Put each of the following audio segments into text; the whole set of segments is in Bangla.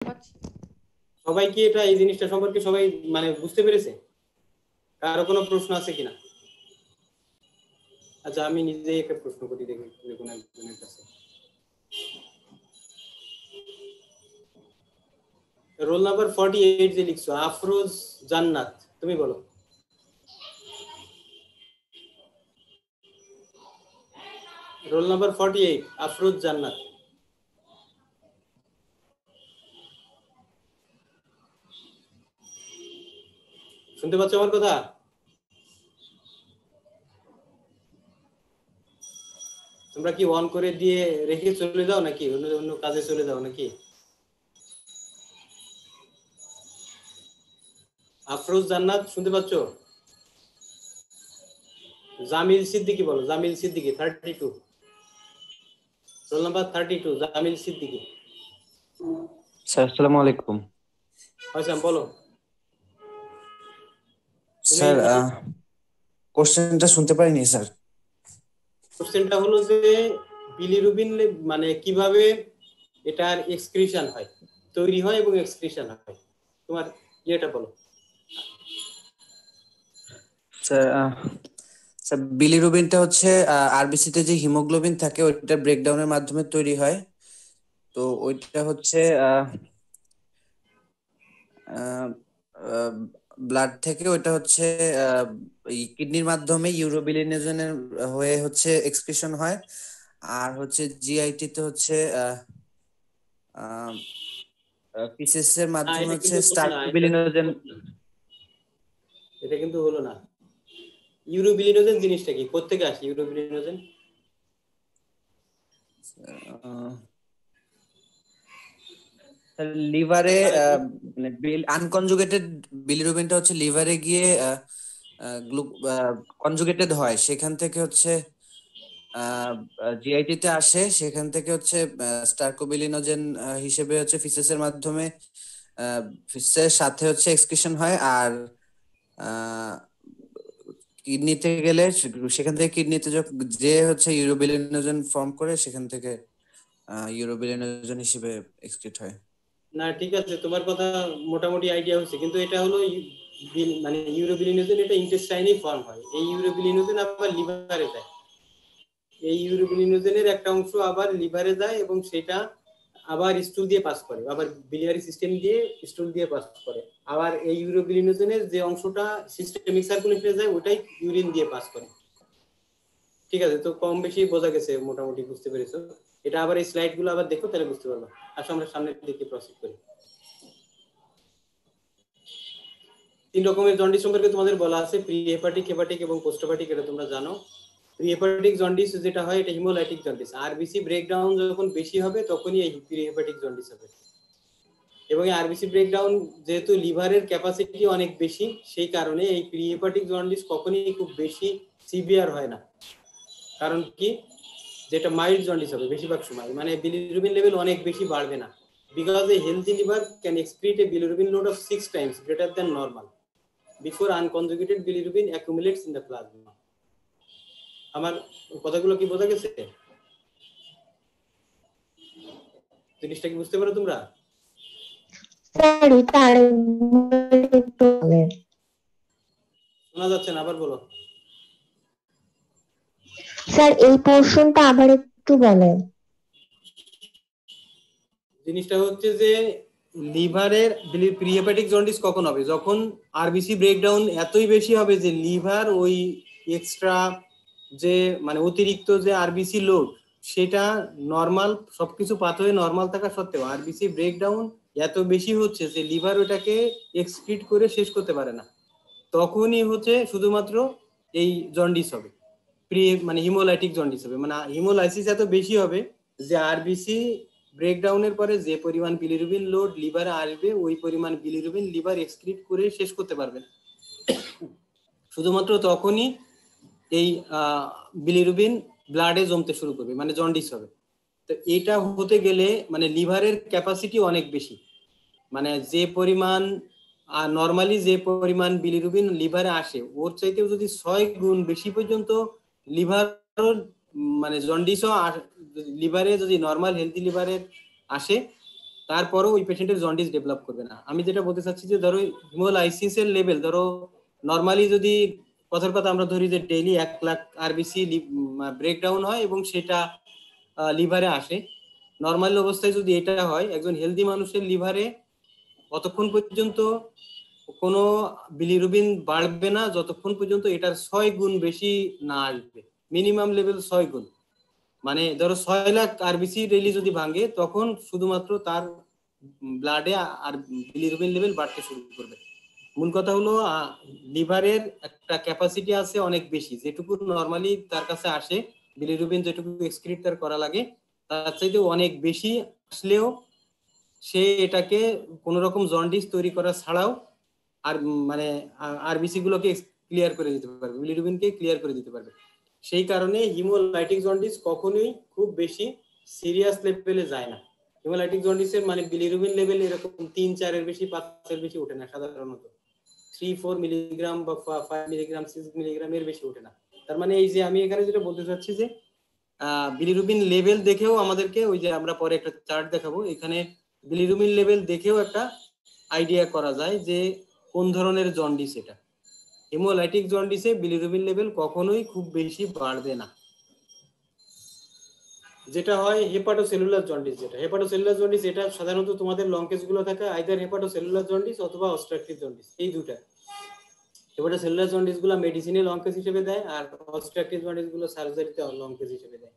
সবাই কি এটা এই জিনিসটা সম্পর্কে সবাই মানে বুঝতে পেরেছে? কারো কোনো প্রশ্ন আছে কিনা? আচ্ছা, আমি নিজে একটা প্রশ্ন করি, দেখুন একজনের কাছে। রোল নাম্বার 48 যে লিখছো, আফরোজ জান্নাত, তুমি বলো। রোল নাম্বার 48, আফরোজ জান্নাত। শুনতে পাচ্ছ আমার কথা? তোমরা কি অন করে দিয়ে রেখে চলে যাও নাকি অন্য অন্য কাজে চলে যাও নাকি? আফরোজ জান্নাত শুনতে পাচ্ছ? জামিল সিদ্দিকী বলো, Jamil Siddiqui 32, roll number 32, Jamil Siddiqui. Sir আসসালামু আলাইকুম। আচ্ছা বলো। তুমি স্যার কোশ্চেনটা শুনতে পারিনি স্যার। কোশ্চেনটা হলো যে বিলিরুবিন মানে কিভাবে এটার এক্সক্রিশন হয়, তৈরি হয় এবং এক্সক্রিশন হয়, তোমার ইয়েটা বলো। স্যার স্যার বিলিরুবিনটা হচ্ছে আরবিসি তে যে হিমোগ্লোবিন থাকে ওইটা ব্রেকডাউনের মাধ্যমে তৈরি হয়। তো ওইটা হচ্ছে ব্লাড থেকে ওইটা হচ্ছে কিডনির মাধ্যমে ইউরোবিলিনেশনের হয়ে হচ্ছে এক্সক্রিশন হয়। আর হচ্ছে জিআইটি তে হচ্ছে ফিসেস এর না, মাধ্যমে এটা হচ্ছে কিন্তু হলো না, স্টার্কোবিলিনোজেন। এটা কিন্তু হলো না। ইউরোবিলিনোজেন জিনিসটা কি, কোত্থেকে আসে ইউরোবিলিনোজেন? লিভারে মানে মানে আনকনজুগেটেড বিলিরুবিনটা হচ্ছে লিভারে গিয়ে কনজুগেটেড হয়, সেখান থেকে হচ্ছে জিআইটি তে আসে, সেখান থেকে হচ্ছে স্টার্কোবিলিনোজেন হিসেবে হচ্ছে ফিসেসের মাধ্যমে ফিসেসের সাথে হচ্ছে এক্সক্রিশন হয়। আর কিডনিতে গেলে সেখান থেকে কিডনিতে যে হচ্ছে ইউরোবিলিনোজেন ফর্ম করে, সেখান থেকে ইউরোবিলিনোজেন হিসেবে এক্সক্রিট হয়। না, ঠিক আছে, তোমার কথা মোটামুটি আইডিয়া হচ্ছে, কিন্তু এটা হলো মানে ইউরোবিলিনোজেন এটা ইন্টেস্টাইনেই ফর্ম হয়, এই ইউরোবিলিনোজেন আবার লিভারে যায়। এই ইউরোবিলিনোজেনের একটা অংশ আবার লিভারে যায় এবং সেটা আবার স্টুল দিয়ে পাস করে, আবার বিলিয়ারি সিস্টেম দিয়ে স্টুল দিয়ে পাস করে। আবার এই ইউরোবিলিনোজেনের যে অংশটা সিস্টেমিক সার্কুলেশনে যায় ওটাই ইউরিন দিয়ে পাস করে। ঠিক আছে, তো কম বেশি বোঝা গেছে, মোটামুটি বুঝতে পেরেছো। এটা আবার এই স্লাইড গুলো আবার দেখো, তাহলে বুঝতে পারবা। আসো আমরা সামনের দিকে প্রসিড করি। 3 রকমের জন্ডিস সম্পর্কে তোমাদের বলা আছে, প্রি হেপাটিক, হেপাটিক এবং পোস্ট হেপাটিক, এটা তোমরা জানো। প্রি হেপাটিক জন্ডিস যেটা হয় এটা হিমোলাইটিক জন্ডিস, আরবিসি ব্রেকডাউন যখন বেশি হবে তখনই এই প্রি হেপাটিক জন্ডিস হবে। এবং এই আরবিসি ব্রেকডাউন যেহেতু লিভারের ক্যাপাসিটি অনেক বেশি, সেই কারণে এই প্রি হেপাটিক জন্ডিস কখনোই খুব বেশি সিভিয়ার হয় না। কারণ কি, যেটা মাইল্ড জন্ডিস হবে বেশিরভাগ সময়, মানে বিলিরুবিন লেভেল অনেক বেশি বাড়বে না, because A healthy liver can excrete A bilirubin load of 6 times greater than normal before unconjugated bilirubin accumulates in the plasma. আমার কথাগুলো কি বোঝা গেছে? জিনিসটা কি বুঝতে পারো তোমরা? স্যার এটা আরেকবার একটু বলেন। শোনা যাচ্ছে না, আবার বলো। স্যার এই পোর্শনটা আবার একটু বলেন। জিনিসটা হচ্ছে যে লিভারের প্রিহেপাটিক জন্ডিস কখন হবে, যখন আরবিসি ব্রেকডাউন এতই বেশি হবে যে লিভার ওই এক্সট্রা যে মানে অতিরিক্ত যে আরবিসি লোড, সেটা নর্মাল সবকিছু পাথ হয়ে নর্মাল থাকা সত্ত্বেও আরবিসি ব্রেকডাউন এত বেশি হচ্ছে যে লিভার ওটাকে এক্সক্রিট করে শেষ করতে পারে না, তখনই হচ্ছে শুধুমাত্র এই জন্ডিস হবে, মানে হিমোলাইটিক জন্ডিস হবে। মানে হিমোলাইসিস এত বেশি হবে যে আরবিসি ব্রেকডাউনের পরে যে পরিমাণ বিলিরুবিন লোড লিভারে আসবে ওই পরিমাণ বিলিরুবিন লিভার এক্সক্রিট করে শেষ করতে পারবে, শুধুমাত্র তখনই এই বিলিরুবিন ব্লাডে জমতে শুরু করবে, মানে জন্ডিস হবে। তো এটা হতে গেলে মানে লিভারের ক্যাপাসিটি অনেক বেশি, মানে যে পরিমাণ নর্মালি যে পরিমাণ বিলিরুবিন লিভারে আসে ওর চাইতেও যদি 6 গুণ বেশি পর্যন্ত লিভার মানে জন্ডিসও লিভারে যদি নর্মাল হেলদি লিভারের আসে, তারপরেও ওই পেশেন্টের জন্ডিস ডেভেলপ করবে না। আমি যেটা বলতে চাচ্ছি যে ধরো হিমোলাইসিস এর লেভেল ধরো নরমালি যদি কথার কথা আমরা ধরি যে ডেইলি 1 লাখ আরবিসি ব্রেকডাউন হয় এবং সেটা লিভারে আসে, নরমাল অবস্থায় যদি এটা হয় একজন হেলদি মানুষের লিভারে অতক্ষণ পর্যন্ত কোনো বিলিরুবিন বাড়বে না যতক্ষণ পর্যন্ত এটার 6 গুণ বেশি না আসবে, মিনিমাম লেভেল 6 গুণ। মানে ধরো 6 লাখ আরবিসি ডেইলি যদি ভাঙে তখন শুধুমাত্র তার ব্লাডে আর বিলিরুবিন লেভেল বাড়তে শুরু করবে। মূল কথা হলো লিভারের একটা ক্যাপাসিটি আছে অনেক বেশি, যেটুকু নরমালি তার কাছে আসে বিলিরুবিন যেটুকু এক্সক্রিট তার করা লাগে তার চাইতে অনেক বেশি আসলেও সে এটাকে কোন রকম জন্ডিস তৈরি করা ছাড়াও আর মানে আরবিসি গুলোকে ক্লিয়ার করে দিতে পারবে, বিলিরুবিনকে ক্লিয়ার করে দিতে পারবে। সেই কারণে হিমোলাইটিক জন্ডিস কখনোই খুব বেশি সিরিয়াস লেভেলে যায় না। হিমোলাইটিক জন্ডিসের মানে বিলিরুবিন লেভেল এরকম 3-4 এর বেশি 5 এর বেশি ওঠে না, সাধারণত 3-4 মিলিগ্রাম বা 5 মিলিগ্রাম 6 মিলিগ্রাম এর বেশি ওঠে না। তার মানে এই যে আমি এখানে যেটা বলতে চাচ্ছি যে বিলিরুবিন লেভেল দেখেও আমাদেরকে ওই যে আমরা পরে একটা চার্ট দেখাবো, এখানে বিলিরুবিন লেভেল দেখেও একটা আইডিয়া করা যায় যে কোন ধরনের জন্ডিস এটা। হিমোলাইটিক জন্ডিসে বিলিরুবিন লেভেল কখনোই খুব বেশি বাড়বে না। যেটা হয় হেপাটোসেলুলার জন্ডিস, যেটা হেপাটোসেলুলার জন্ডিস এটা সাধারণত তোমাদের লং কেস গুলো থাকে আইদার হেপাটোসেলুলার জন্ডিস অথবা অবস্ট্রাকটিভ জন্ডিস, এই দুটা। হেপাটোসেলুলার জন্ডিস গুলো মেডিসিনে লং কেস হিসেবে দেয় আর অবস্ট্রাকটিভ জন্ডিস গুলো সার্জারিতে লং কেস হিসেবে দেয়।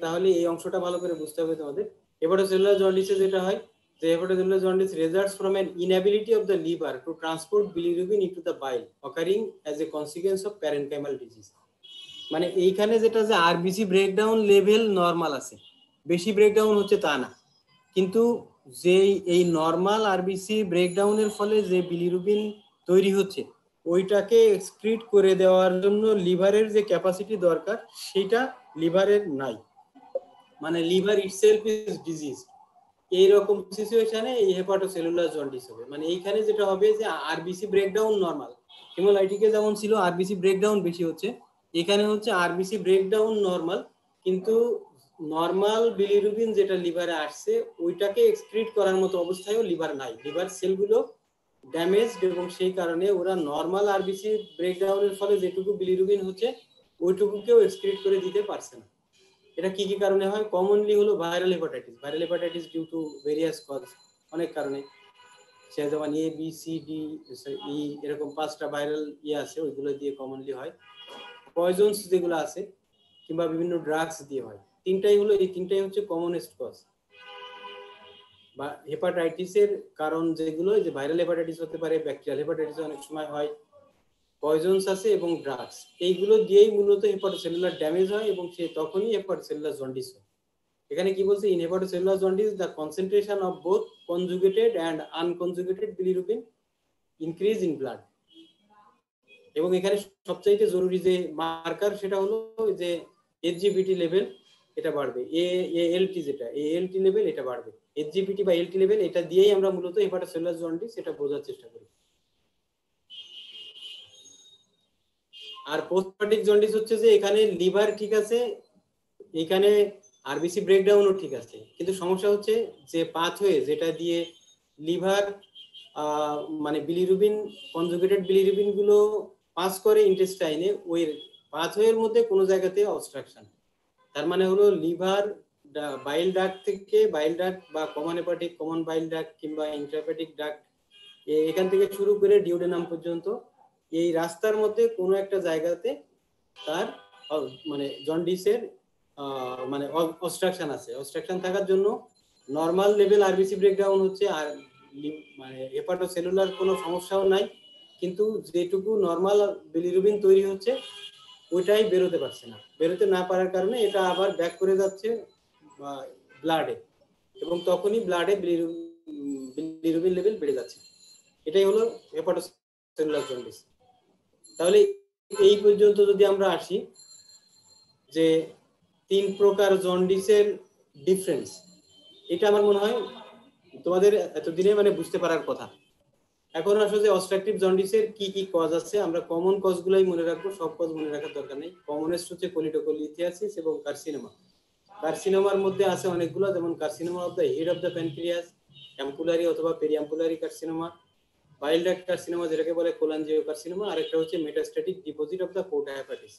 তাহলে এই অংশটা ভালো করে বুঝতে হবে তোমাদের। হেপাটোসেলুলার জন্ডিসে যেটা হয় যে hepatocellular jaundice results from an inability of the liver to transport bilirubin into the bile occurring as a consequence of parenchymal disease। মানে এইখানে যেটা যে আরবিসি ব্রেকডাউন লেভেল নরমাল আছে, বেশি ব্রেকডাউন হচ্ছে তা না, কিন্তু যে এই নরমাল আরবিসি ব্রেকডাউনের ফলে যে বিলিরুবিন তৈরি হচ্ছে ওইটাকে এক্সক্রিট করে দেওয়ার জন্য লিভারের যে ক্যাপাসিটি দরকার সেটা লিভারের নাই, মানে লিভার ইটসেলফ ইজ ডিজিজ। এইরকম সিচুয়েশনে এই হেপাটোসেলুলার জন্ডিস হবে। মানে এইখানে যেটা হবে যে আরবিসি ব্রেকডাউন নরমাল, হিমোলাইটিকে যেমন ছিল আরবিসি ব্রেকডাউন বেশি হচ্ছে, এখানে হচ্ছে আরবিসি ব্রেকডাউন নরমাল, কিন্তু নরমাল বিলিরুবিন যেটা লিভারে আসছে ওইটাকে এক্সক্রিট করার মতো অবস্থায়ও লিভার নাই, লিভার সেলগুলো ড্যামেজড এবং সেই কারণে ওরা নরমাল আরবিসি ব্রেকডাউনের ফলে যেটুকু বিলিরুবিন হচ্ছে ওইটুকুকেও এক্সক্রিট করে দিতে পারছে না। এটা কি কি কারণে হয়? কমনলি হলো viral hepatitis due to various cause, অনেক কারণে। সে যেমন A B C D E এরকম 5টা ভাইরাল আছে, ওইগুলো দিয়ে কমনলি হয়। পয়জনস যেগুলো আছে কিংবা বিভিন্ন ড্রাগস দিয়ে হয়। এই তিনটাই হচ্ছে কমনেস্ট কজ। বা হেপাটাইটিসের কারণ যেগুলো, যে ভাইরাল হেপাটাইটিস হতে পারে, ব্যাকটেরিয়াল হেপাটাইটিস অনেক সময় হয়, পয়জনস আছে এবং ড্রাগস, এইগুলো দিয়েই মূলত হেপাটোসেলুলার ড্যামেজ হয় এবং সে তখনই হেপাটোসেলুলার জন্ডিস হয়। এখানে কি বলছে? In hepatocellular jaundice the concentration of both conjugated and unconjugated bilirubin increase in blood. এবং এখানে সবচাইতে জরুরি যে মার্কার সেটা হলো যে এইচজিপিটি লেভেল, এটা বাড়বে। এএলটি যেটা এএলটি লেভেল এটা বাড়বে। এইচজিপিটি বা এলটি লেভেল এটা দিয়েই আমরা মূলত হেপাটোসেলুলার জন্ডিস এটা বোঝার চেষ্টা করি। আর পোস্টহেপাটিক জন্ডিস হচ্ছে যে এখানে লিভার ঠিক আছে, এখানে আরবিসি ব্রেকডাউনও ঠিক আছে, কিন্তু সমস্যা হচ্ছে যে পাথওয়ে যেটা দিয়ে লিভার মানে বিলিরুবিন কনজুগেটেড বিলিরুবিন গুলো পাস করে ইন্টেস্টাইনে, ওই পাথওয়ের মধ্যে কোনো জায়গাতে অবস্ট্রাকশন। তার মানে হলো লিভার বাইল ডাক্ট থেকে, বাইল ডাক্ট বা কমন হেপাটিক কমন বাইল ডাক্ট কিংবা ইন্ট্রাহেপাটিক ডাক্ট এখান থেকে শুরু করে ডিউডেনাম পর্যন্ত এই রাস্তার মধ্যে কোনো একটা জায়গাতে তার মানে জন্ডিসের মানে অবস্ট্রাকশন আছে। অবস্ট্রাকশন থাকার জন্য নরমাল লেভেল আরবিসি ব্রেকডাউন হচ্ছে, আর মানে হেপাটোসেলুলার কোনো সমস্যাও নাই, কিন্তু যেটুকু নরমাল বিলিরুবিন তৈরি হচ্ছে ওইটাই বেরোতে পারছে না। বেরোতে না পারার কারণে এটা আবার ব্যাক করে যাচ্ছে ব্লাডে, এবং তখনই ব্লাডে বিলিরুবিন লেভেল বেড়ে যাচ্ছে। এটাই হলো হেপাটোসেলুলার জন্ডিস। তাহলে এই পর্যন্ত যদি আমরা আসি যে 3 প্রকার জন্ডিসের ডিফারেন্স, এটা আমার মনে হয় তোমাদের এতদিনে মানে বুঝতে পারার কথা। এখন আসলে যে অবস্ট্রাকটিভ জন্ডিসের কি কি কজ আছে, আমরা কমন কজগুলোই মনে রাখবো, সব কজ মনে রাখার দরকার নেই। কমনেস্ট হচ্ছে কোলিটোকোলিথিয়াসিস এবং কার্সিনোমা। কার্সিনোমার মধ্যে আছে অনেকগুলো, যেমন carcinoma of the head of the pancreas, ampullary অথবা periampullary carcinoma, bile duct carcinoma যেটাকে বলে কোলাঞ্জিও কার্সিনোমা, আর একটা হচ্ছে metastatic deposit of the porta hepatis.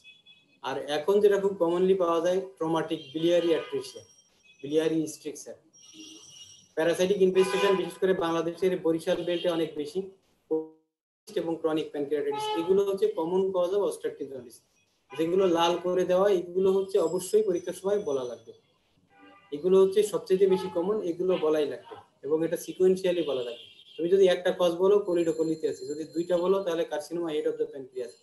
আর এখন যেটা খুব কমনলি পাওয়া যায় traumatic biliary atresia, biliary stricture. Parasitic infestation বিশেষ করে বাংলাদেশের বরিশাল বেল্টে অনেক বেশি, এবং ক্রনিক প্যানক্রিয়াটাইটিস, এগুলো হচ্ছে common cause of obstructive jaundice. যেগুলো লাল করে দেওয়া, এগুলো হচ্ছে অবশ্যই পরীক্ষার সময় বলা লাগবে। এগুলো হচ্ছে সবচেয়ে বেশি কমন, এগুলো বলাই লাগবে এবং এটা সিকোয়েন্সিয়ালি বলা লাগবে। তুমি যদি একটা কজ বলো কোলিডোকোলিথিয়াসিস, যদি দুইটা বলো তাহলে carcinoma head of the pancreas,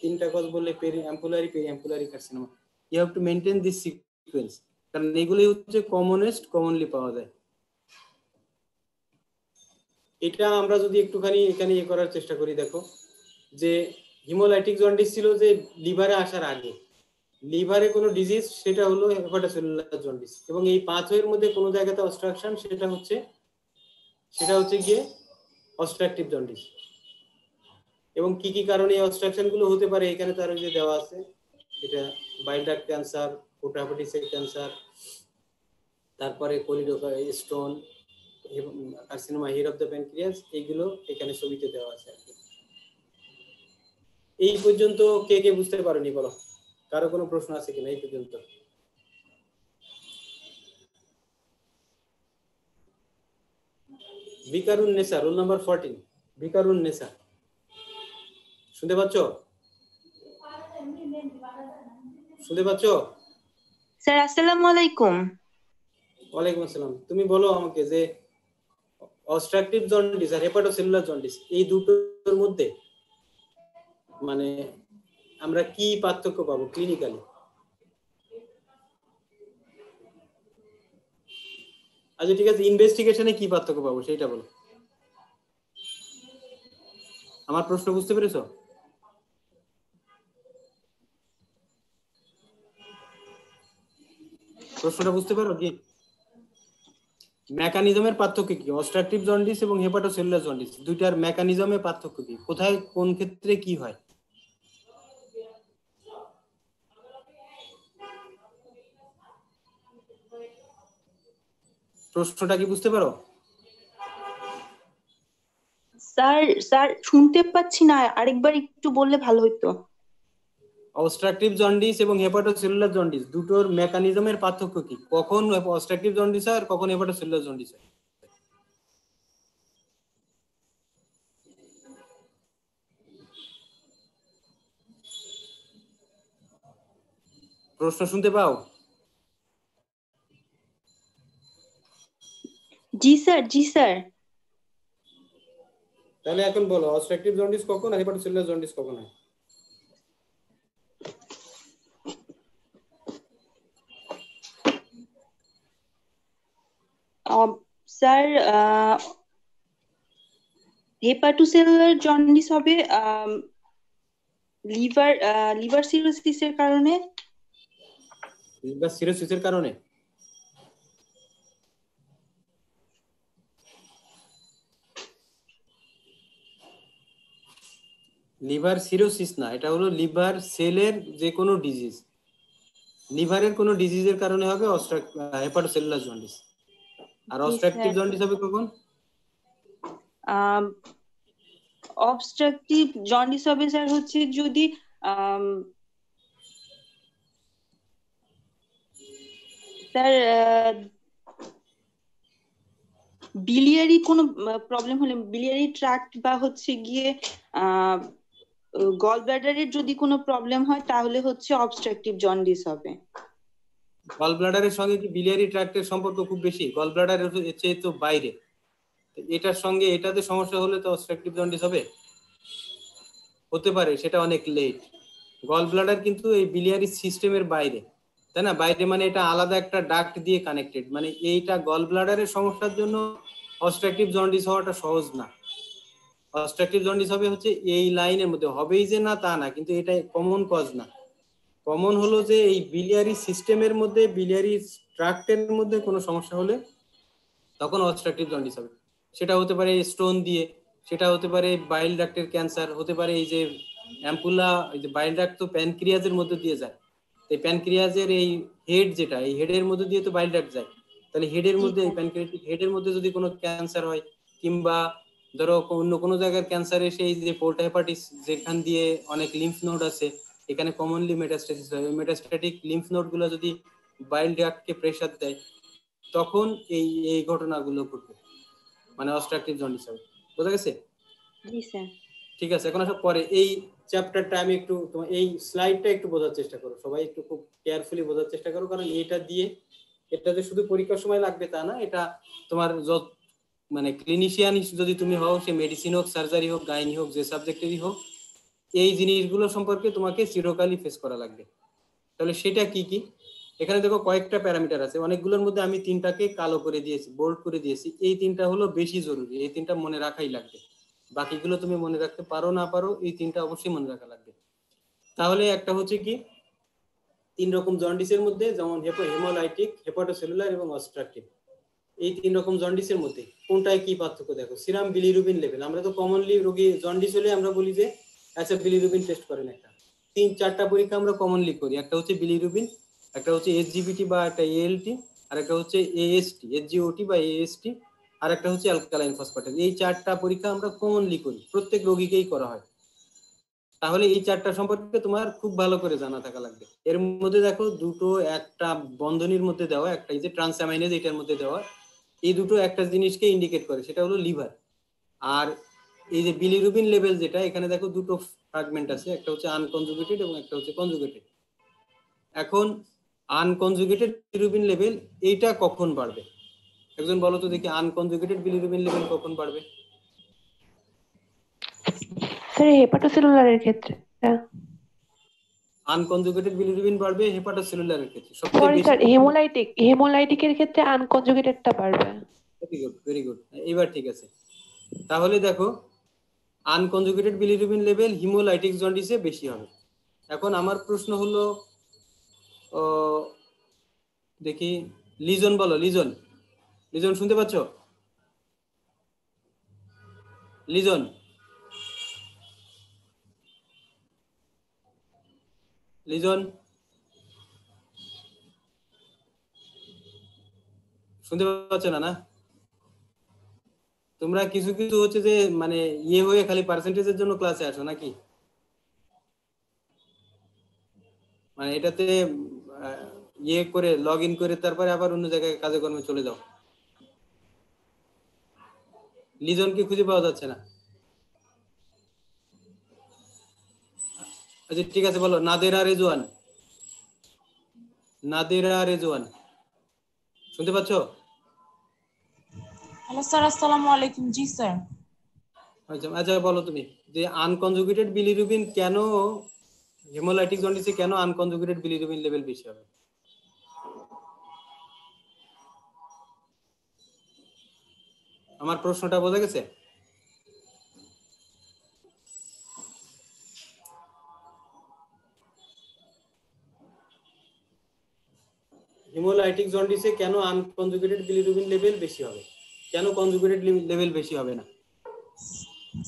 তিনটা কজ বললে periampullary carcinoma. You have to maintain this sequence, কারণ এগুলোই হচ্ছে কমনলি পাওয়া যায়। এটা আমরা যদি একটুখানি এখানে করার চেষ্টা করি, দেখো যে হিমোলাইটিক জন্ডিস ছিল যে লিভারে আসার আগে, লিভারে কোনো ডিজিজ, সেটা হলো হেপাটোসেলুলার জন্ডিস, এবং এই পাথওয়ের মধ্যে কোনো জায়গাতে অবস্ট্রাকশন, সেটা হচ্ছে গিয়ে অবস্ট্রাকটিভ জন্ডিস। এবং কি কি কারণে এই অবস্ট্রাকশন গুলো হতে পারে এখানে তার যে দেওয়া আছে, এটা বাইল ডাক্ট ক্যান্সার, পোর্টা হেপাটিসের ক্যান্সার, তারপরে stone, carcinoma head of the pancreas, এইগুলো এখানে ছবিতে দেওয়া আছে আর কি। এই পর্যন্ত কে কে বুঝতে পারেনি বলো, কারো কোনো প্রশ্ন আছে কিনা এই পর্যন্ত? ভিকারুন নেসা, রোল নাম্বার 14, ভিকারুন নেসা, শুনতে পাচ্ছ? স্যার আসসালামু আলাইকুম। ওয়ালাইকুম আসসালাম। তুমি বলো আমাকে যে অবস্ট্রাকটিভ জন্ডিস আর হেপাটোসেলুলার জন্ডিস, এই দুটোর মধ্যে মানে আমরা কি পার্থক্য পাবো ক্লিনিক্যালি? আচ্ছা ঠিক আছে, ইনভেস্টিগেশনে কি পার্থক্য পাবো সেটা বলো। আমার প্রশ্ন বুঝতে পেরেছো? প্রশ্নটা বুঝতে পারো কি? মেকানিজমের পার্থক্য কি? অবস্ট্রাকটিভ জন্ডিস এবং হেপাটোসেলুলার জন্ডিস দুইটার মেকানিজমের পার্থক্য কি? কোথায় কোন ক্ষেত্রে কি হয়? প্রশ্নটা কি বুঝতে পারো? স্যার শুনতে পাচ্ছি না, আরেকবার একটু বললে ভালো হতো। অবস্ট্রাকটিভ জন্ডিস এবং হেপাটোসেলুলার জন্ডিস দুটোর মেকানিজমের পার্থক্য কি? কখন অবস্ট্রাকটিভ জন্ডিস হয় আর কখন হেপাটোসেলুলার জন্ডিস হয়? প্রশ্ন শুনতে পাও? জি স্যার। তাহলে এখন বলো অবস্ট্রাকটিভ জন্ডিস কখন আর হেপাটোসেলুলার জন্ডিস কখন হয়? স্যার হেপাটোসেলুলার জন্ডিস হবে লিভার সিরোসিসের কারণে। লিভার সিরোসিসের কারণে? লিভার সিরোসিস না, এটা হলো লিভার সেলের যে কোনো ডিজিজ, লিভারের কোনো ডিজিজের কারণে হবে হেপাটোসেলুলার জন্ডিস। আর অবস্ট্রাকটিভ জন্ডিস হবে কখন? অবস্ট্রাকটিভ জন্ডিস হবে স্যার হচ্ছে যদি স্যার বিলিয়ারি কোনো প্রবলেম হলে, বিলিয়ারি ট্র্যাক্ট বা হচ্ছে গিয়ে গল ব্লাডারের যদি কোনো প্রবলেম হয় তাহলে হচ্ছে অবস্ট্রাকটিভ জন্ডিস হবে। গল ব্লাডারের সঙ্গে কি বিলিয়ারি ট্র্যাক্টের সম্পর্ক খুব বেশি? গল ব্লাডারের চেয়ে তো বাইরে, এটার সঙ্গে এটাতে সমস্যা হলে তো অবস্ট্রাকটিভ জন্ডিস হবে? হতে পারে, সেটা অনেক লেট। গল ব্লাডার কিন্তু এই বিলিয়ারি সিস্টেমের বাইরে, তাই না? বাইরে মানে এটা আলাদা একটা ডাক্ট দিয়ে কানেক্টেড, মানে এইটা গল ব্লাডারের সমস্যার জন্য অবস্ট্রাকটিভ জন্ডিস হওয়াটা সহজ না। অবস্ট্রাকটিভ জন্ডিস হবে হচ্ছে এই লাইনের মধ্যে, হবেই যে না তা না, কিন্তু এটা কমন কজ না। কমন হলো যে এই বিলিয়ারি সিস্টেমের মধ্যে, বিলিয়ারি ট্র্যাক্টের মধ্যে কোনো সমস্যা হলে তখন অবস্ট্রাকটিভ জন্ডিস হবে। সেটা হতে পারে স্টোন দিয়ে, সেটা হতে পারে বাইল ডাক্টের ক্যান্সার, হতে পারে এই যে অ্যাম্পুলা, এই যে বাইল ডাক্ট তো প্যানক্রিয়াজের মধ্যে দিয়ে যায়, এই প্যানক্রিয়াজের এই হেড যেটা, এই হেডের মধ্যে দিয়ে তো বাইল ডাক্ট যায়, তাহলে হেডের জি মধ্যে স্যার। প্যানক্রিয়াটিক হেডের মধ্যে যদি কোনো ক্যান্সার হয়, কিংবা ধরো অন্য কোনো জায়গার ক্যান্সার এসে এই যে পোর্টা হেপাটিস যেখান দিয়ে অনেক লিম্ফ নোড আছে, এখানে কমনলি মেটাস্ট্যাসিস হয়, মেটাস্ট্যাটিক লিম্ফ নোড গুলো যদি বাইল ডাক্টকে প্রেসার দেয়, তখন এই এই ঘটনাগুলো ঘটবে, মানে অবস্ট্রাকটিভ জন্ডিস হবে। বোঝা গেছে? জি স্যার। ঠিক আছে, এখন আসলে পরে এই চ্যাপ্টারটা আমি একটু তোমার এই স্লাইডটা একটু বোঝার চেষ্টা করো, সবাই একটু খুব কেয়ারফুলি বোঝার চেষ্টা করো, কারণ এটা দিয়ে এটা যে শুধু পরীক্ষার সময় লাগবে তা না, এটা তোমার মানে ক্লিনিশিয়ান যদি তুমি হও, সে মেডিসিন হোক, সার্জারি হোক, গাইনি হোক, যে সাবজেক্টেরই হোক, এই জিনিসগুলো সম্পর্কে তোমাকে চিরকালই ফেস করা লাগবে। তাহলে সেটা কি কি? এখানে দেখো কয়েকটা প্যারামিটার আছে, অনেকগুলোর মধ্যে আমি তিনটাকে কালো করে দিয়েছি, বোল্ড করে দিয়েছি। এই তিনটা হলো বেশি জরুরি, এই তিনটা মনে রাখাই লাগবে। বাকিগুলো তুমি মনে রাখতে পারো না পারো, এই তিনটা অবশ্যই মনে রাখা লাগবে। তাহলে একটা হচ্ছে কি, 3 রকম জন্ডিসের মধ্যে, যেমন হেমোলাইটিক, হেপাটোসেলুলার এবং অবস্ট্রাকটিভ, এই 3 রকম জন্ডিসের মধ্যে কোনটায় কি পার্থক্য দেখো। সিরাম বিলিরুবিন লেভেল, আমরা তো কমনলি রোগী জন্ডিস হলে আমরা বলি যে আচ্ছা বিলিরুবিন টেস্ট করেন। একটা 3-4টা পরীক্ষা আমরা কমনলি করি, একটা হচ্ছে বিলিরুবিন, একটা হচ্ছে এসজিবিটি বা একটা এএলটি, আর একটা হচ্ছে এএসটি, এসজিওটি বা এএসটি, আর একটা হচ্ছে অ্যালকালাইন ফসফেট। এই 4টা পরীক্ষা আমরা কমনলি করি, প্রত্যেক রোগীকেই করা হয়। তাহলে এই 4টা সম্পর্কে তোমার খুব ভালো করে জানা থাকা লাগবে। এর মধ্যে দেখো দুটো একটা বন্ধনীর মধ্যে দেওয়া, একটা এই যে ট্রান্সঅ্যামাইনেজ এটার মধ্যে দেওয়া, এই দুটো একটা জিনিসকে ইন্ডিকেট করে, সেটা হলো লিভার। আর এই যে বিলিরুবিন লেভেল যেটা, এখানে দেখো দুটো ফ্র্যাগমেন্ট আছে, একটা হচ্ছে আনকনজুগেটেড এবং একটা হচ্ছে কনজুগেটেড। এখন আনকনজুগেটেড বিলিরুবিন লেভেল এইটা কখন বাড়বে? একজন বলো তো দেখি, আনকনজুগেটেড বিলিরুবিন লেভেল কখন বাড়বে? স্যার হেপাটোসেলুলারের ক্ষেত্রে। আনকনজুগেটেড বিলিরুবিন বাড়বে হেপাটোসেলুলারের ক্ষেত্রে সবচেয়ে সরি বেশি। স্যার, হেমোলাইটিকের ক্ষেত্রে আনকনজুগেটেডটা পারবে। ভেরি গুড, ভেরি গুড, এবার ঠিক আছে। তাহলে দেখো আনকনজুগেটেড বিলিরুবিন লেভেল হিমোলাইটিক জন্ডিসে বেশি হবে। এখন আমার প্রশ্ন হলো, দেখি লিজন বলো, লিজন, লিজন শুনতে পাচ্ছ? লিজন, লিজন শুনতে পাচ্ছ না? না তোমরা কিছু কিছু হচ্ছে যে মানে ইয়ে হয়ে খালি পার্সেন্টেজের জন্য ক্লাসে আসো নাকি? মানে এটাতে ইয়ে করে লগ ইন করে তারপরে আবার অন্য জায়গায় কাজে কর্মে চলে যাও। লিজনকে খুঁজে পাওয়া যাচ্ছে না। আচ্ছা ঠিক আছে, বলো নাদেরা রেজওয়ান, নাদেরা রেজওয়ান শুনতে পাচ্ছ? হ্যালো স্যার, আসসালামু আলাইকুম। জি স্যার। আচ্ছা আচ্ছা, বলো তুমি যে আনকনজুগেটেড বিলিরুবিন কেন হেমোলাইটিক জন্ডিসে কেন আনকনজুগেটেড বিলিরুবিন লেভেল বেশি হবে? আমার প্রশ্নটা বোঝা গেছে? হেমোলাইটিক জন্ডিসে কেন আনকনজুগেটেড বিলিরুবিন লেভেল বেশি হবে, কেন কনজুগেটেড লেভেল বেশি হবে না?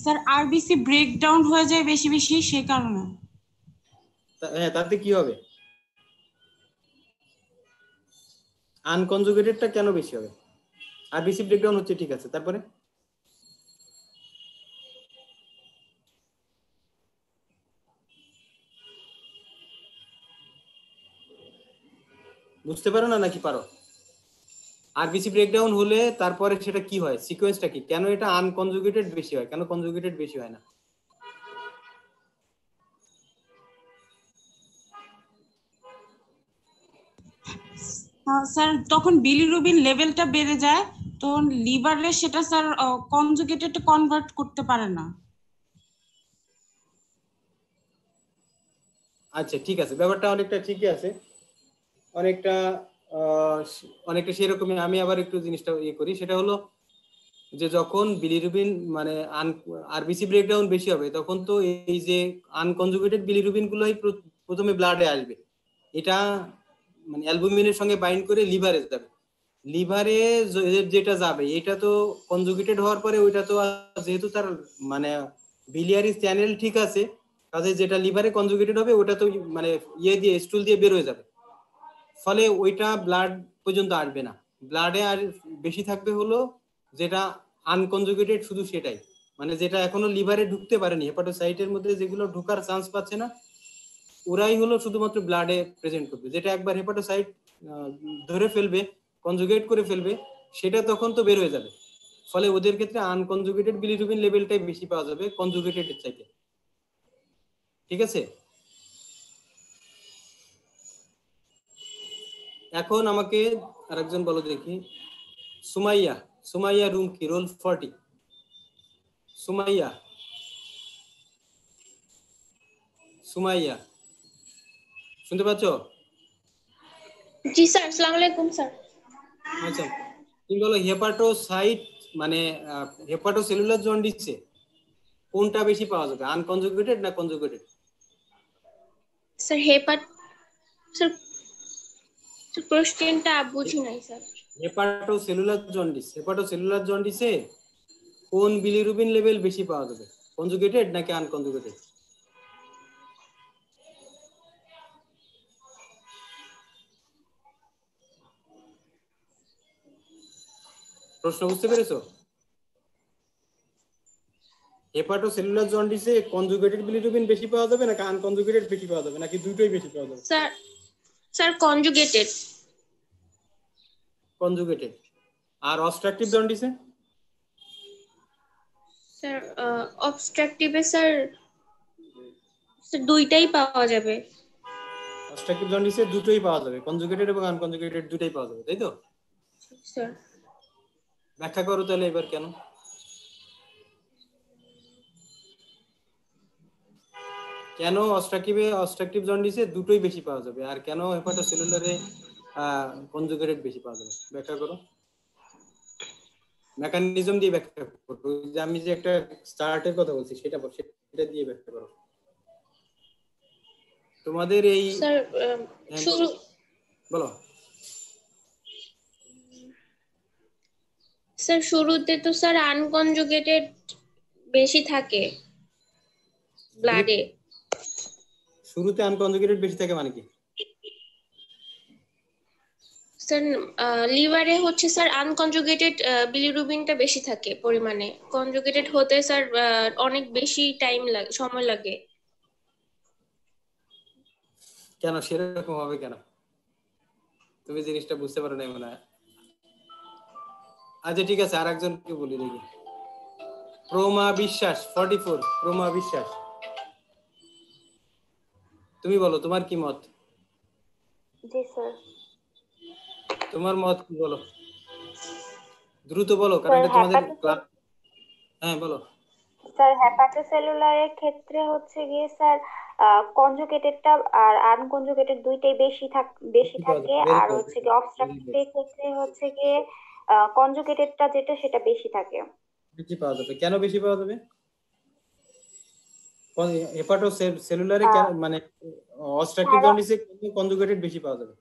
স্যার আরবিসি ব্রেকডাউন হয়ে যায় বেশি বেশি, সেই কারণে। হ্যাঁ, তাতে কি হবে? আনকনজুগেটেডটা কেন বেশি হবে? আরবিসি ব্রেকডাউন হচ্ছে, ঠিক আছে, তারপরে বুঝতে পারো না নাকি পারো? আরবিসি ব্রেকডাউন হলে তারপরে সেটা কি হয়, সিকোয়েন্সটা কি, কেন এটা আনকনজুগেটেড বেশি হয়, কেন কনজুগেটেড বেশি হয় না? স্যার তখন বিলিরুবিন লেভেলটা বেড়ে যায়, তো লিভারে সেটা স্যার কনজুগেটেড কনভার্ট করতে পারে না। আচ্ছা ঠিক আছে, ব্যাপারটা অনেকটা ঠিকই আছে, অনেকটা অনেকটা সেরকমই। আমি আবার একটু জিনিসটা ইয়ে করি, সেটা হলো যে যখন বিলিরুবিন মানে আরবিসি ব্রেকডাউন বেশি হবে, তখন তো এই যে আনকনজুগেটেড বিলিরুবিন গুলোই প্রথমে ব্লাডে আসবে, এটা মানে অ্যালবুমিনের সঙ্গে বাইন্ড করে লিভারে যাবে। লিভারে যেটা যাবে এটা তো কনজুগেটেড হওয়ার পরে ওইটা তো যেহেতু তার মানে বিলিয়ারি চ্যানেল ঠিক আছে, কাজে যেটা লিভারে কনজুগেটেড হবে ওটা তো মানে ইয়ে দিয়ে স্টুল দিয়ে বের হয়ে যাবে, ফলে ওইটা ব্লাড পর্যন্ত আসবে না। ব্লাডে আর বেশি থাকবে হলো যেটা আনকনজুগেটেড, শুধু সেটাই, মানে যেটা এখনো লিভারে ঢুকতে পারেনি, হেপাটোসাইটের মধ্যে যেগুলো ঢোকার চান্স পাচ্ছে না, ওরাই হলো শুধুমাত্র ব্লাডে প্রেজেন্ট করবে। যেটা একবার হেপাটোসাইট ধরে ফেলবে, কনজুগেট করে ফেলবে, সেটা তখন তো বের হয়ে যাবে। ফলে ওদের ক্ষেত্রে আনকনজুগেটেড বিলিরুবিন লেভেলটাই বেশি পাওয়া যাবে কনজুগেটেড এর চাইতে। ঠিক আছে, এখন আমাকে আরেকজন বলো দেখি, সুমাইয়া, সুমাইয়া রুম কি রোল 40? সুমাইয়া, সুমাইয়া শুনতে পাচ্ছ? জি স্যার, আসসালামু আলাইকুম স্যার। আচ্ছা, তুমি বলো হেপাটোসাইট মানে হেপাটোসেলুলার জন্ডিসে কোনটা বেশি পাওয়া যাবে, আনকনজুগেটেড না কনজুগেটেড? স্যার স্যার কোশ্চেনটা বুঝি নাই স্যার। হেপাটোসেলুলার জন্ডিসে কোন বিলিরুবিন লেভেল বেশি পাওয়া যাবে, কনজুগেটেড নাকি আনকনজুগেটেড? প্রশ্ন বুঝতে পেরেছো? হেপাটোসেলুলার জন্ডিসে কনজুগেটেড বিলিরুবিন বেশি পাওয়া যাবে নাকি আনকনজুগেটেড বেশি পাওয়া যাবে, নাকি দুটোই বেশি পাওয়া যাবে? Sir conjugated. কনজুগেটেড। আর অবস্ট্রাকটিভ জন্ডিসে? স্যার অবস্ট্রাকটিভে স্যার দুইটাই পাওয়া যাবে। অবস্ট্রাকটিভ জন্ডিসে দুটোই পাওয়া যাবে, কনজুগেটেড এবং আনকনজুগেটেড দুটোই পাওয়া যাবে, তাই তো? স্যার ব্যাখ্যা করো তাহলে এবার কেন। কেন অবস্ট্রাকটিভ জন্ডিসে দুটোই বেশি পাওয়া যাবে আর কেন হেপাটোসেলুলারে কনজুগেটেড বেশি পাওয়া যাবে, ব্যাখ্যা করো। মেকানিজম দিয়ে ব্যাখ্যা করো, যে আমি যে একটা স্টার্টের কথা বলছি সেটা দিয়ে ব্যাখ্যা করো। তোমাদের এই স্যার শুরু বলো। স্যার শুরুতে তো স্যার আনকনজুগেটেড বেশি থাকে ব্লাডে। শুরুতে আনকনজুগেটেড বেশি থাকে মানে কি? স্যার লিভারে হচ্ছে স্যার আনকনজুগেটেড বিলিরুবিনটা বেশি থাকে পরিমাণে, কনজুগেটেড হতে স্যার অনেক বেশি সময় লাগে। কেন সেরকম হবে কেন? তুমি জিনিসটা বুঝতে পারো না মনে হয়। আচ্ছা ঠিক আছে, আর একজনকে বলি দেখি, প্রমা বিশ্বাস 44, প্রমা বিশ্বাস তুমি বলো তোমার কি মত। জি স্যার। তোমার মত কি বলো, দ্রুত বলো, কারণ এটা তোমাদের ক্লাস। হ্যাঁ বলো স্যার। হেপাটোসেলুলারের ক্ষেত্রে হচ্ছে গিয়ে স্যার কনজুগেটেডটা আর আনকনজুগেটেড দুইটাই বেশি থাকে, আর হচ্ছে গিয়ে অবস্ট্রাকটিভের ক্ষেত্রে হচ্ছে গিয়ে কনজুগেটেডটা যেটা সেটা বেশি থাকে, বেশি পাওয়া যাবে। কেন বেশি পাওয়া যাবে? হেপাটোসেলুলারে মানে অবস্ট্রাকটিভ জন্ডিসে কনজুগেটেড বেশি পাওয়া যাবে।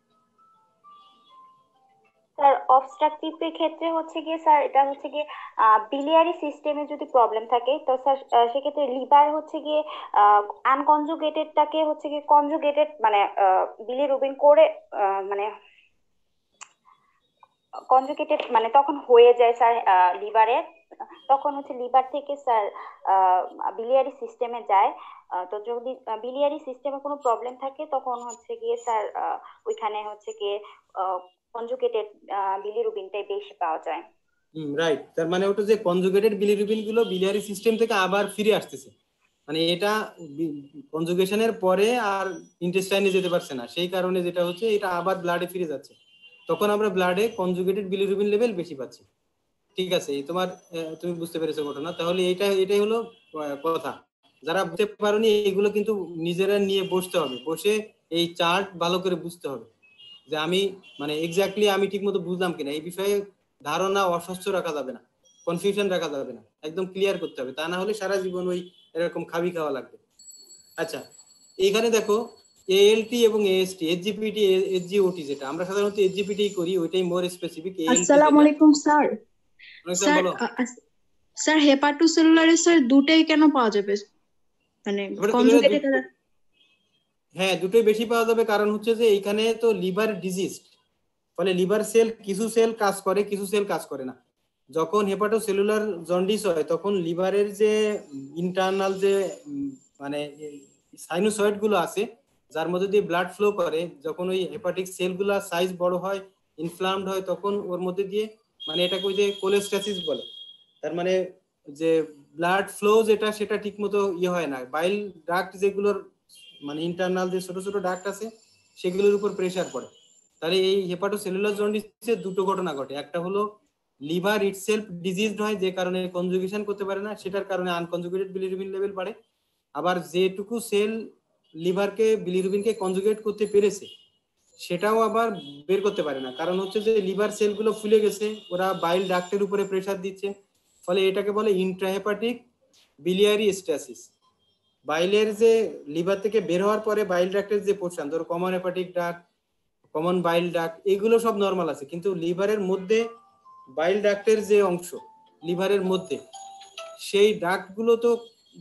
স্যার অবস্ট্রাকটিভের ক্ষেত্রে হচ্ছে গিয়ে স্যার এটা হচ্ছে গিয়ে বিলিয়ারি সিস্টেমে যদি প্রবলেম থাকে তো স্যার সেক্ষেত্রে লিভার হচ্ছে গিয়ে আনকনজুগেটেডটাকে হচ্ছে গিয়ে কনজুগেটেড মানে বিলিরুবিন করে মানে কনজুগেটেড মানে তখন হয়ে যায় স্যার লিভারে, তখন হচ্ছে লিভার থেকে স্যার বিলিয়ারি সিস্টেমে যায়। তো যদি বিলিয়ারি সিস্টেমে কোনো প্রবলেম থাকে তখন হচ্ছে গিয়ে স্যার ওইখানে হচ্ছে গিয়ে কনজুগেটেড বিলিরুবিনটাই বেশি পাওয়া যায়। রাইট, তার মানে ওটা যে কনজুগেটেড বিলিরুবিন গুলো বিলিয়ারি সিস্টেম থেকে আবার ফিরে আসতেছে, মানে এটা কনজুগেশনের পরে আর ইন্টেস্টাইনে যেতে পারছে না, সেই কারণে যেটা হচ্ছে এটা আবার ব্লাডে ফিরে যাচ্ছে, তখন আমরা ব্লাডে কনজুগেটেড বিলিরুবিন লেভেল বেশি পাচ্ছি। ঠিক আছে, তুমি বুঝতে পেরেছো ঘটনা। তাহলে এটাই হলো কথা। যারা বুঝতে পারোনি এগুলো কিন্তু নিজেরা নিয়ে বসতে হবে, বসে এই চার্ট ভালো করে বুঝতে হবে যে আমি মানে এক্স্যাক্টলি আমি ঠিকমতো বুঝলাম কিনা। এই বিষয়ে ধারণা অস্বচ্ছ রাখা যাবে না, কনফিউশন রাখা যাবে না, একদম ক্লিয়ার করতে হবে, তা না হলে সারা জীবন ওই এরকম খাবি খাওয়া লাগবে। আচ্ছা, এইখানে দেখো এএলটি এবং এএসটি, এইচজিপিটি, এইচজিওটি, যেটা আমরা সাধারণত এইচজিপিটি করি ওইটাই মোর স্পেসিফিক। আসসালামু আলাইকুম স্যার। স্যার হেপাটোসেলুলারে স্যার দুটাই কেন পাওয়া যাবে, মানে কনজুগেটেড? হ্যাঁ দুটোই বেশি পাওয়া যাবে, কারণ হচ্ছে যে এইখানে তো লিভার ডিজিজ, ফলে লিভার সেল কিছু সেল কাজ করে, কিছু সেল কাজ করে না। যখন হেপাটোসেলুলার জন্ডিস হয় তখন লিভারের যে ইন্টারনাল যে মানে সাইনোসয়েড গুলো আছে যার মধ্যে দিয়ে ব্লাড ফ্লো করে, যখন ওই হেপাটিক সেলগুলা সাইজ বড় হয়, ইনফ্লামড হয়, তখন ওর মধ্যে দিয়ে মানে এটাকে ওই যে কোলেস্টাসিস বলে, তার মানে যে ব্লাড ফ্লো যেটা সেটা ঠিক মতো ইয়ে হয় না, বাইল ডাক্ট যেগুলোর মানে ইন্টারনাল যে ছোট ছোট ডাক্ট আছে সেগুলোর উপর প্রেসার পড়ে। তাহলে এই হেপাটোসেলুলার জন্ডিসে দুটো ঘটনা ঘটে, একটা হলো লিভার ইটসেলফ ডিজিজড হয় যে কারণে কনজুগেশন করতে পারে না, সেটার কারণে আনকনজুগেটেড বিলিরুবিন লেভেল বাড়ে। আবার যেটুকু সেল লিভারকে বিলিরুবিনকে কনজুগেট করতে পেরেছে সেটাও আবার বের করতে পারে না, কারণ হচ্ছে যে লিভার সেলগুলো ফুলে গেছে, ওরা বাইল ডাক্টের উপরে প্রেসার দিচ্ছে, ফলে এটাকে বলে ইন্ট্রাহেপাটিক বিলিয়ারি স্ট্যাসিস। বাইলের যে লিভার থেকে বের হওয়ার পরে বাইল ডাক্টের যে পোর্শন, ধরো কমন হেপাটিক ডাক্ট, কমন বাইল ডাক্ট, এগুলো সব নর্মাল আছে, কিন্তু লিভারের মধ্যে বাইল ডাক্টের যে অংশ লিভারের মধ্যে সেই ডাক্টগুলো তো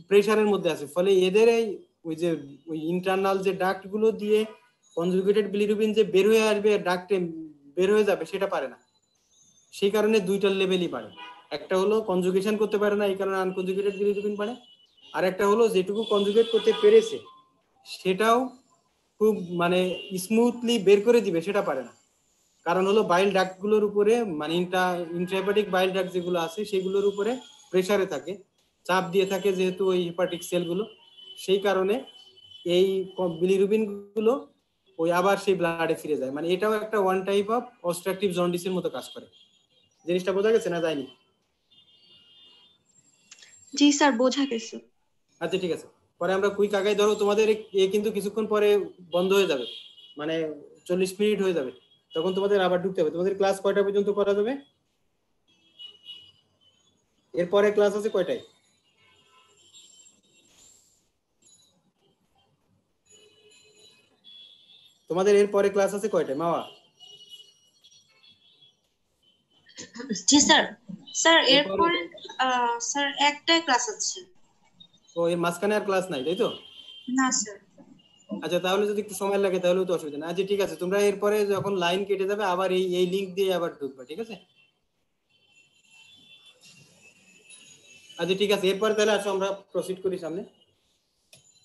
প্রেসারের মধ্যে আছে, ফলে এদের এই ওই যে ওই ইন্টারনাল যে ডাক্টগুলো দিয়ে কনজুগেটেড বিলিরুবিন যে বের হয়ে আসবে ডাক্টে বের হয়ে যাবে সেটা পারে না, সেই কারণে দুইটার লেভেলই বাড়ে। একটা হলো কনজুগেশন করতে পারে না এই কারণে আনকনজুগেটেড বিলিরুবিন বাড়ে, আর একটা হলো যেটুকু কনজুগেট করতে পেরেছে সেটাও খুব মানে স্মুথলি বের করে দিবে সেটা পারে না, কারণ হলো বাইল ডাক্টগুলোর উপরে মানে ইন্ট্রাহেপাটিক বাইল ডাক্ট যেগুলো আছে সেগুলোর উপরে প্রেসারে থাকে, চাপ দিয়ে থাকে যেহেতু ওই হেপাটিক সেলগুলো, সেই কারণে এই বিলিরুবিন গুলো ওই আবার সেই ব্লাডে ফিরে যায়। মানে এটাও একটা ওয়ান টাইপ অফ অবস্ট্রাকটিভ জন্ডিসের মতো কাজ করে। জিনিসটা বোঝা গেছে না যায়নি? জি স্যার, বোঝা গেছে। আচ্ছা ঠিক আছে, পরে আমরা কুইক আগাই। ধরো তোমাদের এ কিন্তু কিছুক্ষণ পরে বন্ধ হয়ে যাবে, মানে 40 মিনিট হয়ে যাবে, তখন তোমাদের আবার ঢুকতে হবে। তোমাদের ক্লাস কয়টা পর্যন্ত করা যাবে? এরপরে ক্লাস আছে কয়টায়? তোমাদের এরপরে ক্লাস আছে কয়টায় মাওয়া? জি স্যার। স্যার এরপরে স্যার একটাই ক্লাস আছে। ও, এর মাঝখানে আর ক্লাস নাই তাই তো? না স্যার। আচ্ছা, তাহলে যদি একটু সময় লাগে তাহলে তো অসুবিধা নেই। আচ্ছা ঠিক আছে, তোমরা এরপরে যখন লাইন কেটে যাবে আবার এই লিংক দিয়ে আবার ঢুকবে, ঠিক আছে? আচ্ছা ঠিক আছে, এরপরে তাহলে আসো আমরা প্রসিড করি সামনে।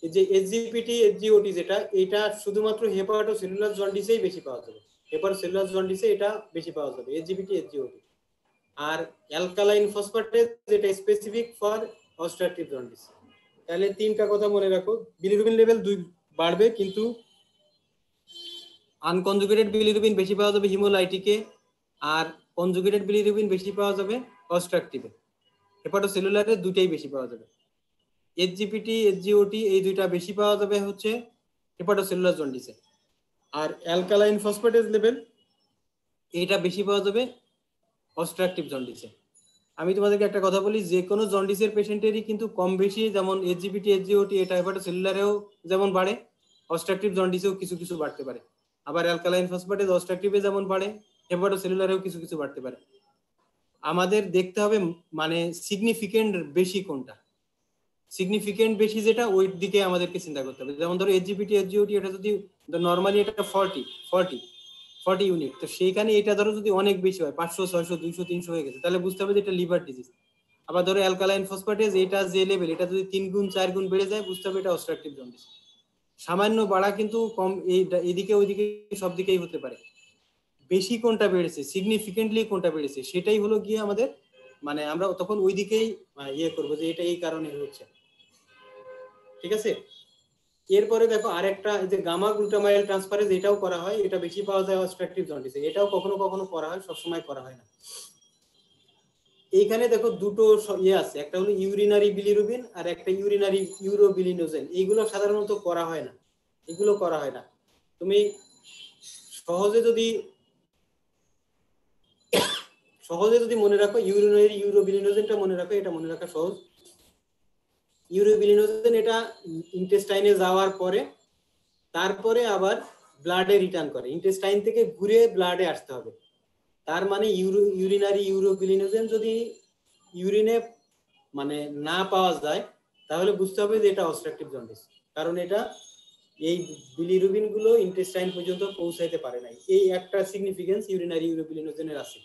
এই যে এসজিপিটি এসজিওটি যেটা, এটা শুধুমাত্র হেপাটোসেলুলার জন্ডিসেই বেশি পাওয়া যাবে, হেপাটোসেলুলার জন্ডিসে এটা বেশি পাওয়া যাবে এসজিপিটি এসজিওটি। আর অ্যালকালাইন ফসফেটেজ যেটা স্পেসিফিক ফর অবস্ট্রাকটিভ জন্ডিস। তাহলে তিনটা কথা মনে রাখো, বিলিরুবিন লেভেল 2 বাড়বে, কিন্তু আনকনজুগেটেড বিলিরুবিন বেশি পাওয়া যাবে হিমোলাইটিকে, আর কনজুগেটেড বিলিরুবিন বেশি পাওয়া যাবে অবস্ট্রাকটিভে। হেপাটোসেলুলারে দুইটাই বেশি পাওয়া যাবে, এসজিপিটি এসজিওটি এই দুইটা বেশি পাওয়া যাবে হচ্ছে হেপাটোসেলুলার জন্ডিসে। আর অ্যালকালাইন ফসফেটেজ লেভেল এটা বেশি পাওয়া যাবে অবস্ট্রাকটিভ জন্ডিসে। আমি তোমাদেরকে একটা কথা বলি, যে কোনো জন্ডিসের পেশেন্টেরই কিন্তু কম বেশি, যেমন এসজিপিটি এসজিওটি এটা হেপাটোসেলুলারেও যেমন বাড়ে, অবস্ট্রাকটিভ জন্ডিসেও কিছু কিছু বাড়তে পারে। আবার অ্যালকালাইন ফসফেটেজ অবস্ট্রাকটিভে যেমন বাড়ে, হেপাটোসেলুলারেও কিছু কিছু বাড়তে পারে। আমাদের দেখতে হবে মানে সিগনিফিকেন্ট বেশি কোনটা, সিগনিফিকেন্ট বেশি যেটা ওই দিকে আমাদেরকে চিন্তা করতে হবে। যেমন ধরো এসজিপিটি এসজিওটি এটা যদি নর্মালি এটা 40 ইউনিট, তো সেইখানে এটা ধরো যদি অনেক বেশি হয় 500 600 200 300 হয়ে গেছে, তাহলে বুঝতে হবে যে এটা লিভার ডিজিজ। আবার ধরো অ্যালকালাইন ফসফেটেজ এটা যে লেভেল, এটা যদি 3 গুণ 4 গুণ বেড়ে যায়, বুঝতে হবে এটা অবস্ট্রাকটিভ জন্ডিস। সামান্য বাড়া কিন্তু কম এইদিকে ওইদিকে সব দিকেই হতে পারে। বেশি কোনটা বেড়েছে, সিগনিফিকেন্টলি কোনটা বেড়েছে, সেটাই হলো গিয়ে আমাদের মানে আমরা তখন ওই দিকেই ইয়ে করবো যে এটা এই কারণে হচ্ছে, ঠিক আছে? এরপরে দেখো আরেকটা, যে গামা গ্লুটামাইল ট্রান্সফারেজ এটাও করা হয়, এটা বেশি পাওয়া যায় অবস্ট্রাকটিভ জন্ডিসে, এটাও কখনো কখনো করা হয়, সবসময় করা হয় না। এইখানে দেখো দুটো ইয়ে আছে, একটা হলো ইউরিনারি বিলিরুবিন আর একটা ইউরিনারি ইউরোবিলিনোজেন। এইগুলো সাধারণত করা হয় না, এগুলো করা হয় না। তুমি সহজে যদি মনে রাখো ইউরিনারি ইউরোবিলিনোজেনটা মনে রাখো, এটা মনে রাখা সহজ। ইউরোবিলিনোজেন এটা ইন্টেস্টাইনে যাওয়ার পরে তারপরে আবার ব্লাডে রিটার্ন করে, ইন্টেস্টাইন থেকে ঘুরে ব্লাডে আসতে হবে। তার মানে ইউরিনারি ইউরোবিলিনোজেন যদি ইউরিনে মানে না পাওয়া যায় তাহলে বুঝতে হবে যে এটা অবস্ট্রাকটিভ জন্ডিস, কারণ এটা এই বিলিরুবিন গুলো ইন্টেস্টাইন পর্যন্ত পৌঁছাইতে পারে নাই। এই একটা সিগনিফিকেন্স ইউরিনারি ইউরোবিলিনোজেনের আছে।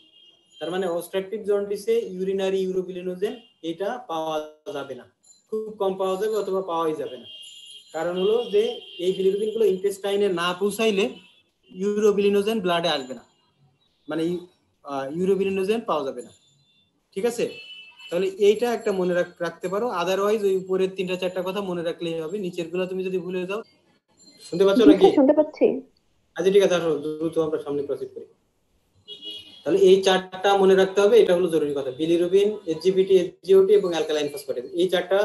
তার মানে অবস্ট্রাকটিভ জন্ডিসে ইউরিনারি ইউরোবিলিনোজেন এটা পাওয়া যাবে না, খুব কম পাওয়া যাবে অথবা পাওয়াই যাবে না। কারণ হলো যে এই বিলিরুবিন গুলো ইন্টেস্টাইনে না পৌঁছাইলে ইউরোবিলিনোজেন ব্লাডে আসবে না, মানে ইউরোবিলিনোজেন পাওয়া যাবে না। ঠিক আছে, তাহলে এইটা একটা মনে রাখতে পারো। আদারওয়াইজ ওই উপরের 3-4টা কথা মনে রাখলেই হবে, নিচের গুলো তুমি যদি ভুলে যাও। শুনতে পাচ্ছ নাকি? শুনতে পাচ্ছি। আচ্ছা ঠিক আছে, আসো দ্রুত আমরা সামনে প্রসিড করি। তাহলে এই 4টা মনে রাখতে হবে, এটা হলো জরুরি কথা। বিলিরুবিন, এসজিপিটি, এসজিওটি এবং অ্যালকালাইন ফসফেট, এই 4টা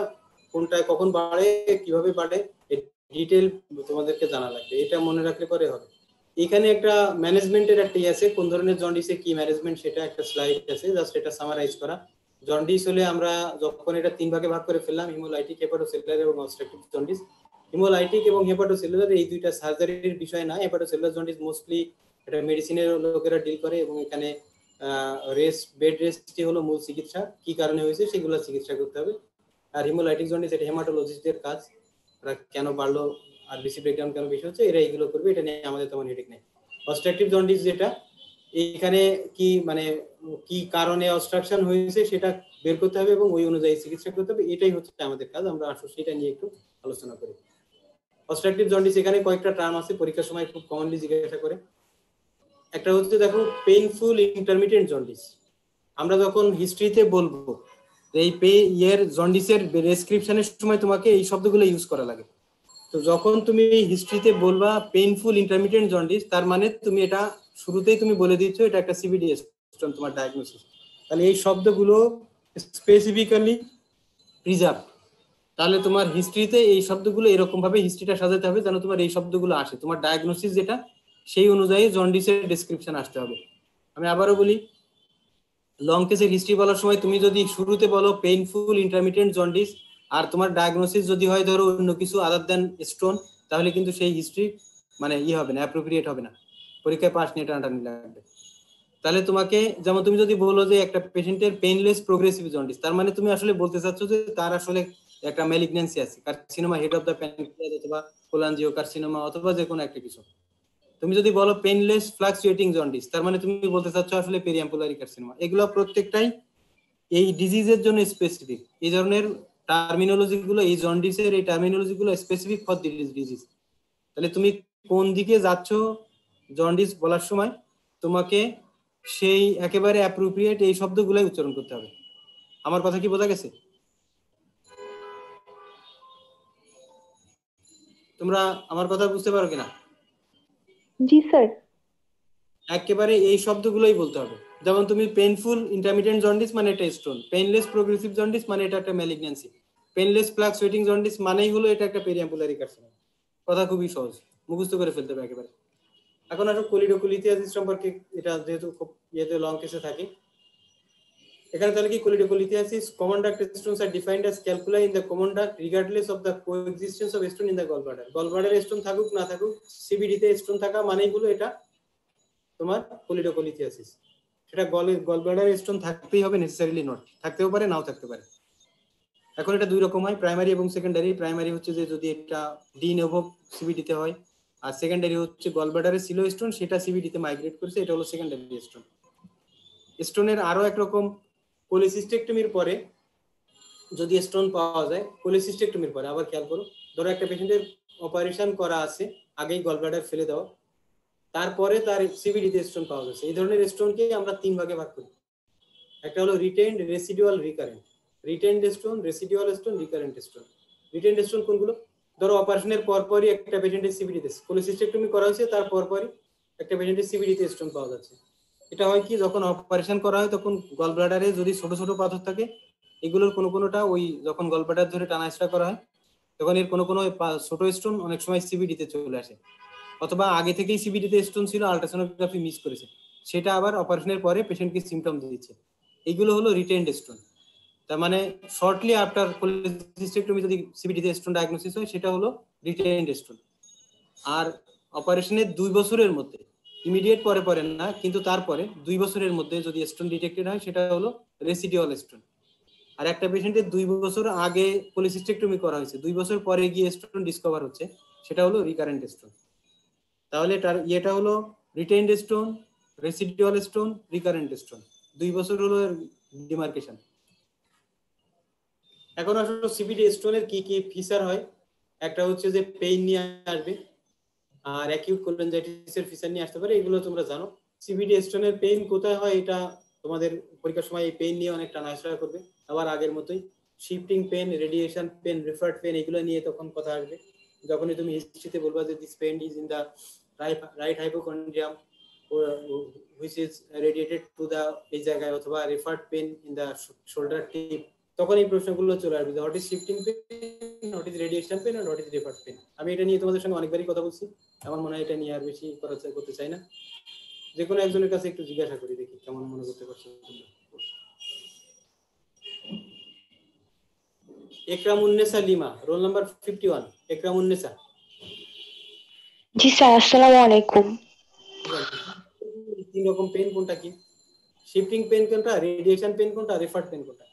কোনটায় কখন বাড়ে, কিভাবে বাড়ে, ডিটেইল তোমাদেরকে জানা লাগবে। এটা মনে রাখলে পরে হবে। এখানে একটা ম্যানেজমেন্টের একটা আছে, কোন ধরনের জন্ডিসে কি ম্যানেজমেন্ট সেটা একটা স্লাইড আছে, জাস্ট এটা সামারাইজ করা। জন্ডিস হলে আমরা যখন এটা 3 ভাগে ভাগ করে ফেললাম, হিমোলাইটিক, হেপাটোসেলুলার এবং অবস্ট্রাকটিভ জন্ডিস। হিমোলাইটিক এবং হেপাটোসেলুলার এই দুইটা সার্জারির বিষয় না। হেপাটোসেলুলার জন্ডিস মোস্টলি এটা মেডিসিনের লোকেরা ডিল করে এবং এখানে বেড রেস্টই হলো মূল চিকিৎসা। কি কারণে হয়েছে সেগুলো চিকিৎসা করতে হবে। আর হিমোলাইটিক জন্ডিস এটা হেমাটোলজিস্টদের কাজ, ওরা কেন বাড়লো আর বেশি ব্রেকডাউন কেন বেশি হচ্ছে এরা এইগুলো করবে, এটা নিয়ে আমাদের তেমন হেডেক নেই। অবস্ট্রাকটিভ জন্ডিস যেটা, এইখানে কি মানে কি কারণে অবস্ট্রাকশন হয়েছে সেটা বের করতে হবে এবং ওই অনুযায়ী চিকিৎসা করতে হবে, এটাই হচ্ছে আমাদের কাজ। আমরা আসলে সেটা নিয়ে একটু আলোচনা করি। অবস্ট্রাকটিভ জন্ডিস এখানে কয়েকটা টার্ম আছে, পরীক্ষার সময় খুব কমনলি জিজ্ঞাসা করে। একটা হচ্ছে দেখো পেইনফুল ইন্টারমিটেন্ট জন্ডিস। আমরা যখন হিস্ট্রিতে বলবো এই জন্ডিসের ডেসক্রিপশনের সময় তোমাকে এই শব্দগুলো ইউজ করা লাগে। তো যখন তুমি হিস্ট্রিতে বলবা পেইনফুল ইন্টারমিটেন্ট জন্ডিস, তার মানে তুমি এটা শুরুতেই তুমি বলে দিচ্ছ এটা একটা সিবিডি স্টোন তোমার ডায়াগনোসিস। তাহলে এই শব্দগুলো স্পেসিফিক্যালি প্রিজার্ভ। তাহলে তোমার হিস্ট্রিতে এই শব্দগুলো এরকম ভাবে হিস্ট্রিটা সাজাতে হবে যেন তোমার এই শব্দগুলো আসে, তোমার ডায়াগনোসিস যেটা সেই অনুযায়ী জন্ডিসের ডেসক্রিপশন আসতে হবে। আমি আবারও বলি, লং কেসের হিস্ট্রি বলার সময় তুমি যদি শুরুতে বলো পেইনফুল ইন্টারমিটেন্ট জন্ডিস আর তোমার ডায়াগনোসিস যদি হয় ধরো অন্য কিছু আদার দেন স্টোন, তাহলে কিন্তু সেই হিস্ট্রি মানে হবে না, অ্যাপ্রোপ্রিয়েট হবে না, পরীক্ষায় পাস নিয়ে টানাটানি লাগবে। তাহলে তোমাকে যেমন তুমি যদি বলো যে একটা পেশেন্টের পেইনলেস প্রোগ্রেসিভ জন্ডিস, তার মানে তুমি আসলে বলতে চাচ্ছ যে তার আসলে একটা ম্যালিগন্যান্সি আছে, carcinoma head of the pancreas অথবা কোলাঞ্জিও কার্সিনোমা অথবা যে কোনো একটা কিছু। তুমি যদি বলো পেইনলেস ফ্লাকচুয়েটিং জন্ডিস, তার মানে তুমি বলতে চাচ্ছ আসলে পেরিয়াম্পুলারি কার্সিনোমা। এগুলো প্রত্যেকটাই এই ডিজিজের জন্য স্পেসিফিক। এই ধরনের টার্মিনোলজি গুলো, এই জন্ডিসের এই টার্মিনোলজি গুলো স্পেসিফিক ফর দিস ডিজিজ। তাহলে তুমি কোন দিকে যাচ্ছ জন্ডিস বলার সময় তোমাকে সেই একেবারে অ্যাপ্রোপ্রিয়েট এই শব্দগুলোই উচ্চারণ করতে হবে। আমার কথা কি বোঝা গেছে? তোমরা আমার কথা বুঝতে পারো কিনা? জি স্যার। একেবারে এই শব্দগুলোই বলতে হবে। যেমন তুমি পেইনফুল ইন্টারমিটেন্ট জন্ডিস মানে এটা স্টোন, পেইনলেস প্রোগ্রেসিভ জন্ডিস মানে এটা একটা ম্যালিগন্যান্সি, পেইনলেস ফ্লাকচুয়েটিং জন্ডিস মানেই হলো এটা একটা পেরিয়াম্পুলারি কার্সিনোমা। কথা খুবই সহজ, মুখস্থ করে ফেলতে হবে একেবারে। এখন আসো কোলিডোকোলিথিয়াসিস সম্পর্কে, এটা যেহেতু খুব লং কেসে থাকে এখানে। তাহলে কি choledocholithiasis, common duct stones are defined as calculi in the common duct regardless of the coexistence of stone in the gallbladder. গলব্লাডারে স্টোন থাকুক না থাকুক, সিবিডিতে স্টোন থাকা মানেই হলো এটা তোমার কোলিডোকোলিথিয়াসিস। সেটা গলব্লাডারে স্টোন থাকতেই হবে, নেসেসারিলি নট, থাকতেও পারে নাও থাকতে পারে। এখন এটা দুই রকম হয়, প্রাইমারি এবং সেকেন্ডারি। প্রাইমারি হচ্ছে যে যদি এটা ডি নোভো সিবিডিতে হয়, আর সেকেন্ডারি হচ্ছে গলব্লাডারে ছিল স্টোন সেটা সিবিডিতে মাইগ্রেট করেছে, এটা হলো সেকেন্ডারি স্টোন। স্টোনের আরো একরকম কোলিসিস্টেক্টমির পরে যদি স্টোন পাওয়া যায়, কোলিসিস্টেক্টমির পরে আবার খেয়াল করো, ধরো একটা পেশেন্টের অপারেশন করা আছে, আগেই গলব্লাডার ফেলে দেওয়া, তারপরে তার সিবিডিতে স্টোন পাওয়া যাচ্ছে। এই ধরনের স্টোনকে আমরা 3 ভাগে ভাগ করি। একটা হলো retained, residual, recurrent. Retained stone, residual stone, recurrent stone. Retained stone কোনগুলো? ধরো অপারেশনের পরপরই একটা পেশেন্টের সিবিডিতে কোলিসিস্টেক্টমি করা হয়েছে, তার পরপরই একটা পেশেন্টের সিবিডিতে স্টোন পাওয়া যাচ্ছে। এটা হয় কি, যখন অপারেশন করা হয় তখন গলব্লাডারে যদি ছোট ছোট পাথর থাকে, এগুলোর কোনোটা ওই যখন গলব্লাডার ধরে টানাস্টা করা হয় তখন এর কোনো ছোট স্টোন অনেক সময় সিবিডিতে চলে আসে, অথবা আগে থেকেই সিবিডিতে স্টোন ছিল, আল্ট্রাসোনোগ্রাফি মিস করেছে, সেটা আবার অপারেশনের পরে পেশেন্টকে সিমটম দিচ্ছে। এইগুলো হলো রিটেইনড স্টোন। তার মানে শর্টলি আফটার কোলিসিস্টেক্টমি যদি সিবিডিতে স্টোন ডায়াগনোসিস হয় সেটা হলো রিটেইনড স্টোন। আর অপারেশনের 2 বছরের মধ্যে, ইমিডিয়েট পরে না কিন্তু তারপরে 2 বছরের মধ্যে যদি স্টোন ডিটেক্টেড হয় সেটা হলো রেসিডুয়াল স্টোন। আর একটা পেশেন্টের 2 বছর আগে কোলিসিস্টেক্টমি করা হয়েছে, 2 বছর পরে গিয়ে স্টোন ডিসকভার হচ্ছে, সেটা হলো রিকারেন্ট স্টোন। তাহলে এটা হলো retained stone, residual stone, recurrent stone, 2 বছর হলো ডিমার্কেশন। এখন আসলে সিবিডি স্টোনের কি কি ফিচার হয়, একটা হচ্ছে যে পেইন নিয়ে আসবে, আর অ্যাকিউট কোলেনজাইটিসের ফিচার নিয়ে আসতে পারে, এগুলো তোমরা জানো। সিবিডি স্টোনের পেইন কোথায় হয় এটা তোমাদের পরীক্ষার সময় এই পেইন নিয়ে অনেকটা নাড়াচাড়া করবে, আবার আগের মতোই shifting pain, radiation pain, referred pain, এগুলো নিয়ে তখন কথা আসবে। যখনই তুমি হিস্ট্রিতে বলবা যে this pain is in the right hypochondrium which is radiated to the এই জায়গায়, অথবা referred pain in the shoulder tip, তখন এই প্রশ্নগুলো চলে আসবে, what is shifting pain, what is radiation pain, আর হোয়াট ইজ রেফার্ড পেন। আমি এটা নিয়ে তোমাদের সঙ্গে অনেকবারই কথা বলছি, আমার মনে হয় এটা নিয়ে আর বেশি করতে চাই না। যে কোনো একজনের কাছে একটু জিজ্ঞাসা করি, দেখি কেমন মনে করতে পারছো। একরামুন্নেসা লিমা, রোল নাম্বার 51, একরামুন্নেসা। জি স্যার, আসসালামু আলাইকুম। 3 রকম পেন কোনটা কি? শিফটিং পেন কোনটা, রেডিয়েশন পেন কোনটা, রেফার্ড পেন কোনটা?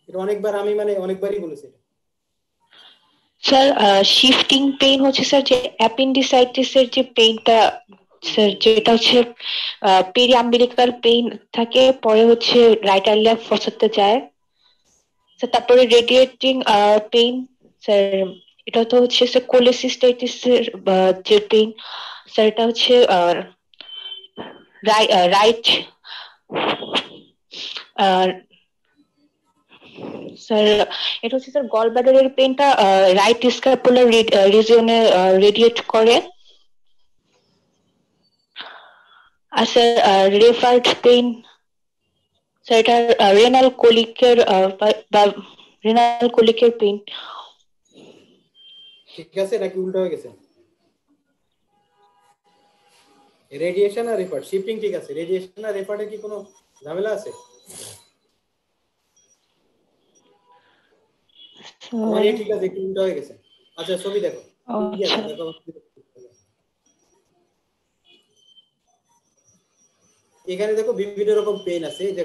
এটা অনেকবারই বলেছি। স্যার শিফটিং পেইন হচ্ছে স্যার যে অ্যাপেন্ডিসাইটিসের যে পেইনটা স্যার, যেটা হচ্ছে পেরিয়াম্বিলিকাল পেইন থাকে, পরে হচ্ছে রাইট আর্লিয়ার ফসাতে যায় স্যার। তারপরে রেডিয়েটিং পেইন স্যার, এটা তো হচ্ছে স্যার কোলেসিস্টাইটিসের যে পেইন স্যার, এটা হচ্ছে রাইট স্যার, এটা হচ্ছে স্যার গল ব্লাডারের পেইনটা রাইট স্ক্যাপুলার রিজিয়নে রেডিয়েট করে। আর স্যার রেফার্ড পেইন স্যার, এটা রেনাল কোলিকের বা রেনাল কোলিকের পেইন। ঠিক আছে নাকি উল্টো হয়ে গেছে? রেডিয়েশন আর রেফার্ড, শিফটিং ঠিক আছে, রেডিয়েশন আর রেফার্ডে কি কোনো ঝামেলা আছে? ঠিক আছে, একটু উল্টো হয়ে গেছে। আচ্ছা ছবি দেখো, ঠিক আছে দেখো। এখানে দেখো বিভিন্ন রকম পেন আছে, যে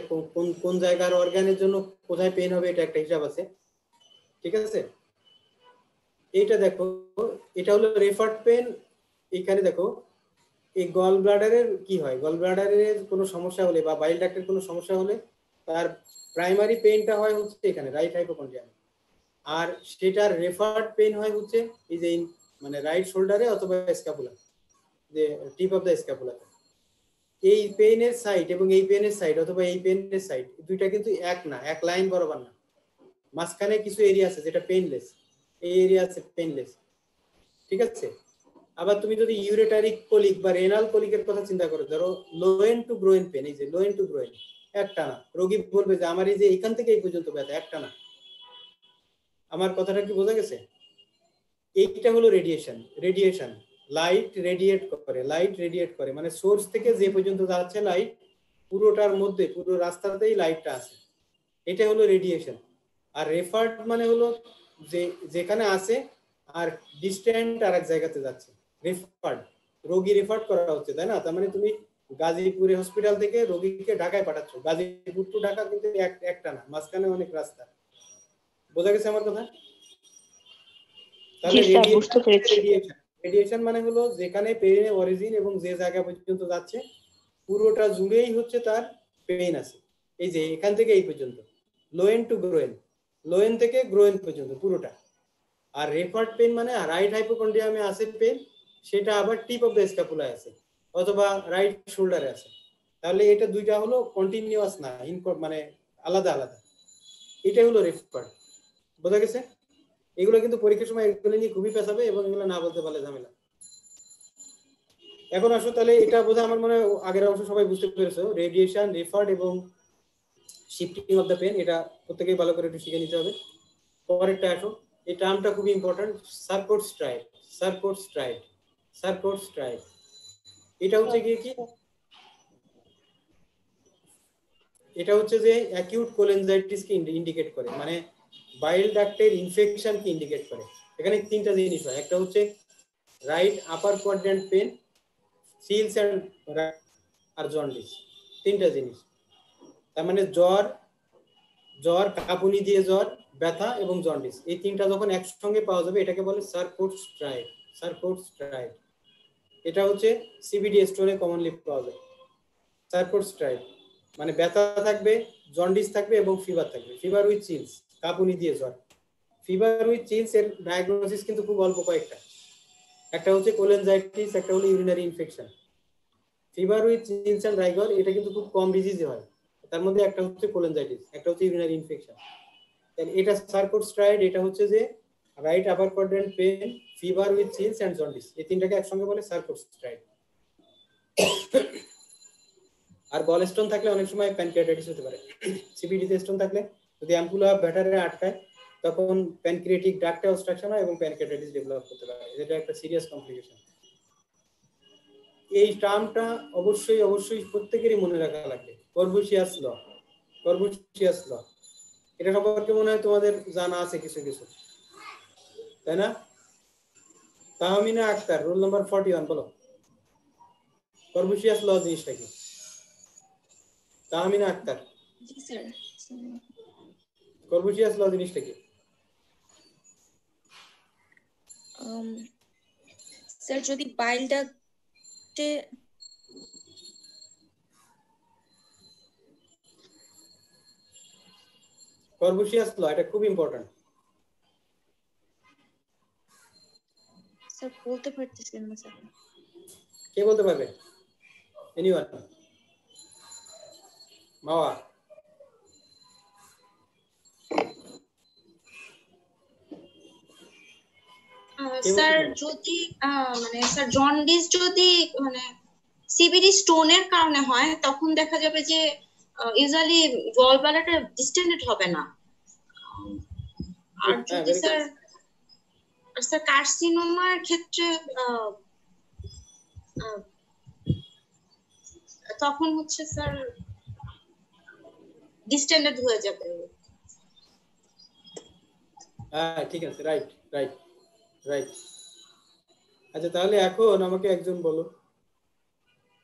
কোন জায়গার অর্গানের জন্য কোথায় পেন হবে, এটা একটা হিসাব আছে, ঠিক আছে? এইটা দেখো, এটা হলো রেফার্ড পেন। এখানে দেখো এই গল ব্লাডারের কি হয়, গল ব্লাডারের কোনো সমস্যা হলে বা বাইল ডাক্টের কোনো সমস্যা হলে তার প্রাইমারি পেইনটা হয় হচ্ছে এখানে রাইট হাইপোকন্ড্রিয়াম, আর সেটার রেফার্ড পেইন হয় হচ্ছে এই যে মানে রাইট শোল্ডারে অথবা স্ক্যাপুলা, যে টিপ অফ দ্য স্ক্যাপুলা। এই পেইনের সাইড এবং এই পেইনের সাইড অথবা এই পেইনের সাইড দুইটা কিন্তু এক না, এক লাইন বরাবর না, মাঝখানে কিছু এরিয়া আছে যেটা পেইনলেস, এই এরিয়া আছে পেইনলেস, ঠিক আছে? আবার তুমি যদি ইউরেটারিক কোলিক বা রেনাল কোলিকের কথা চিন্তা করো, ধরো লোয়েন টু গ্রোয়েন পেন, এই যে লোয়েন টু গ্রোয়েন একটা না, রোগী বলবে যে আমার এই যে এখান থেকে এই পর্যন্ত ব্যথা, একটা না। আমার কথাটা কি বোঝা গেছে? এইটা হলো রেডিয়েশন। লাইট রেডিয়েট করে মানে সোর্স থেকে যে পর্যন্ত যাচ্ছে লাইট, পুরোটার মধ্যে পুরো রাস্তাতেই লাইটটা আছে, এটা হলো রেডিয়েশন। আর রেফার্ড মানে হলো যে যেখানে আছে আর ডিস্ট্যান্ট আর এক জায়গাতে যাচ্ছে, রেফার্ড, রোগী রেফার্ড করা হচ্ছে, তাই না? তার মানে তুমি গাজীপুরে হসপিটাল থেকে রোগীকে ঢাকায় পাঠাচ্ছ, গাজীপুর টু ঢাকা কিন্তু একটা না, মাঝখানে অনেক রাস্তা। বোঝা গেছে আমার কথা? তাহলে রেডিয়েশন মানে হলো যেখানে পেইনের অরিজিন এবং যে জায়গা পর্যন্ত যাচ্ছে পুরোটা জুড়েই হচ্ছে তার পেইন আছে, এই যে এখান থেকে এই পর্যন্ত, লোয়েন টু গ্রোয়েন, লোয়েন থেকে গ্রোয়েন পর্যন্ত পুরোটা। আর রেফার্ড পেইন মানে রাইট হাইপোকন্ড্রিয়ামে আছে পেইন, সেটা আবার টিপ অফ দ্য স্ক্যাপুলায় আছে অথবা রাইট শোল্ডারে আছে। তাহলে এটা দুইটা হলো কন্টিনিউয়াস না, মানে আলাদা আলাদা, এটাই হলো রেফার্ড। বোঝা গেছে? এগুলো কিন্তু পরীক্ষার সময় এগুলো নিয়ে খুবই পেছাবে এবং এগুলো না বলতে পারলে ঝামেলা। এখন আসো তাহলে এটা বোঝা আমার মনে হয় আগের অংশ সবাই বুঝতে পেরেছো, রেডিয়েশন, রেফার্ড এবং শিফটিং অফ দ্য পেন, এটা প্রত্যেকেই ভালো করে একটু শিখে নিতে হবে। পরেরটা আসো, এই টার্মটা খুবই ইম্পর্টেন্ট, সার্কোট স্ট্রাইড। এটা হচ্ছে কি এটা হচ্ছে যে অ্যাকিউট কোলেনজাইটিসকে ইন্ডিকেট করে, মানে বাইল ডাক্টের ইনফেকশনকে ইন্ডিকেট করে। এখানে তিনটা জিনিস হয়, একটা হচ্ছে right upper quadrant pen, seals আর জন্ডিস, তিনটা জিনিস। তার মানে জ্বর, জ্বর, কাঁপুনি দিয়ে জ্বর, ব্যথা এবং জন্ডিস, এই তিনটা যখন একসঙ্গে পাওয়া যাবে এটাকে বলে সারকোট স্ট্রাইড। সারকোট স্ট্রাইড এটা হচ্ছে সিবিডি স্টোনে কমনলি পাওয়া যায়। সারকোট স্ট্রাইড মানে ব্যথা থাকবে, জন্ডিস থাকবে এবং ফিভার থাকবে। ফিভার উইথ চিলস, কাঁপুনি দিয়ে জ্বর। ফিভার উইথ চিলস এর ডায়াগনোসিস কিন্তু খুব অল্প কয়েকটা, একটা হচ্ছে কোলেনজাইটিস, একটা হলো urinary infection. Fever with chills and rigor এটা কিন্তু খুব কম ডিজিজে হয়, তার মধ্যে একটা হচ্ছে কোলেনজাইটিস, একটা হচ্ছে ইউরিনারি ইনফেকশন। তাহলে এটা সারকোট স্ট্রাইড, এটা হচ্ছে যে right upper quadrant pain, fever with chills and jaundice, এই তিনটাকে একসঙ্গে বলে সারকোট স্ট্রাইড। আর গল স্টোন থাকলে অনেক সময় প্যানক্রিয়াটাইটিস হতে পারে। সিবিডিতে স্টোন থাকলে যদি অ্যাম্পুলা ব্যাটারে আটকায় তখন প্যানক্রিয়াটিক ডাক্ট অবস্ট্রাকশন হয় এবং প্যানক্রিয়াটাইটিস ডেভেলপ করতে পারে, যেটা একটা সিরিয়াস কমপ্লিকেশন। এই টার্মটা অবশ্যই অবশ্যই প্রত্যেকেরই মনে রাখা লাগবে, কর্বুশিয়াস ল। কর্বুশিয়াস ল এটা সম্পর্কে মনে হয় তোমাদের জানা আছে কিছু কিছু, তাই না? তাহমিনা আক্তার, রোল নাম্বার 41, বলো কর্বুশিয়াস ল জিনিসটা কি? তাহমিনা আক্তার, জি স্যার। কর্বুশিয়াস ল জিনিসটা কি? স্যার যদি বাইল ডাক্টে কর্বুশিয়াস ল এটা খুব ইম্পর্টেন্ট। স্যার বলতে পারতেছেন না স্যার। কে বলতে পারবে? এনিওয়ান? মাওয়া? স্যার যদি মানে স্যার জন্ডিস যদি মানে সিবিডি স্টোনের কারণে হয় তখন দেখা যাবে যে ইউজুয়ালি গল ব্লাডারটা ডিস্টেন্ডেড হবে না। আর যদি স্যার কার্সিনোমার ক্ষেত্রে তখন হচ্ছে স্যার ডিস্টেন্ডেড হয়ে যাবে। হ্যাঁ ঠিক আছে, রাইট রাইট রাইট। আচ্ছা তাহলে এখন আমাকে একজন বলো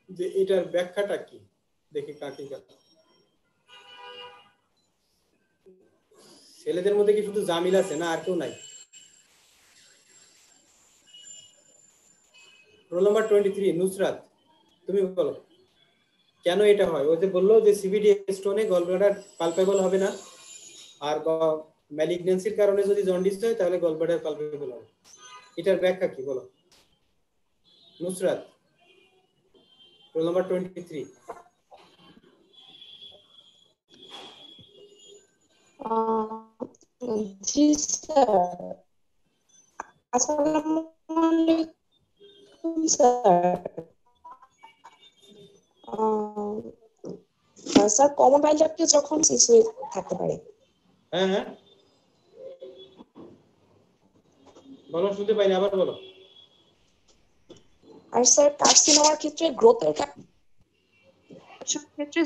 যে এটার ব্যাখ্যাটা কি, দেখি কাকে কাকে। ছেলেদের মধ্যে কি শুধু জামিল আছে না আর কেউ নাই? রোল নাম্বার 23 নুসরাত, তুমি বলো কেন এটা হয়? ও যে বললো যে সিবিডি স্টোনে গলব্লাডার পালপেবল হবে না, আর ম্যালিগন্যান্সির কারণে যদি জন্ডিস হয় তাহলে গলব্লাডার পালপেবল হবে, এটার ব্যাখ্যা কি বলো নুসরাত? Roll number 23। জি স্যার। আসসালামু আলাইকুম স্যার। স্যার কমন বাইল ডাক্টে যখন শিশু থাকতে পারে। হ্যাঁ হ্যাঁ বলো, শুনতে পাইনি, আবার বলো। আর স্যার কার্সিনোমার ক্ষেত্রে গ্রোথের ক্ষেত্রে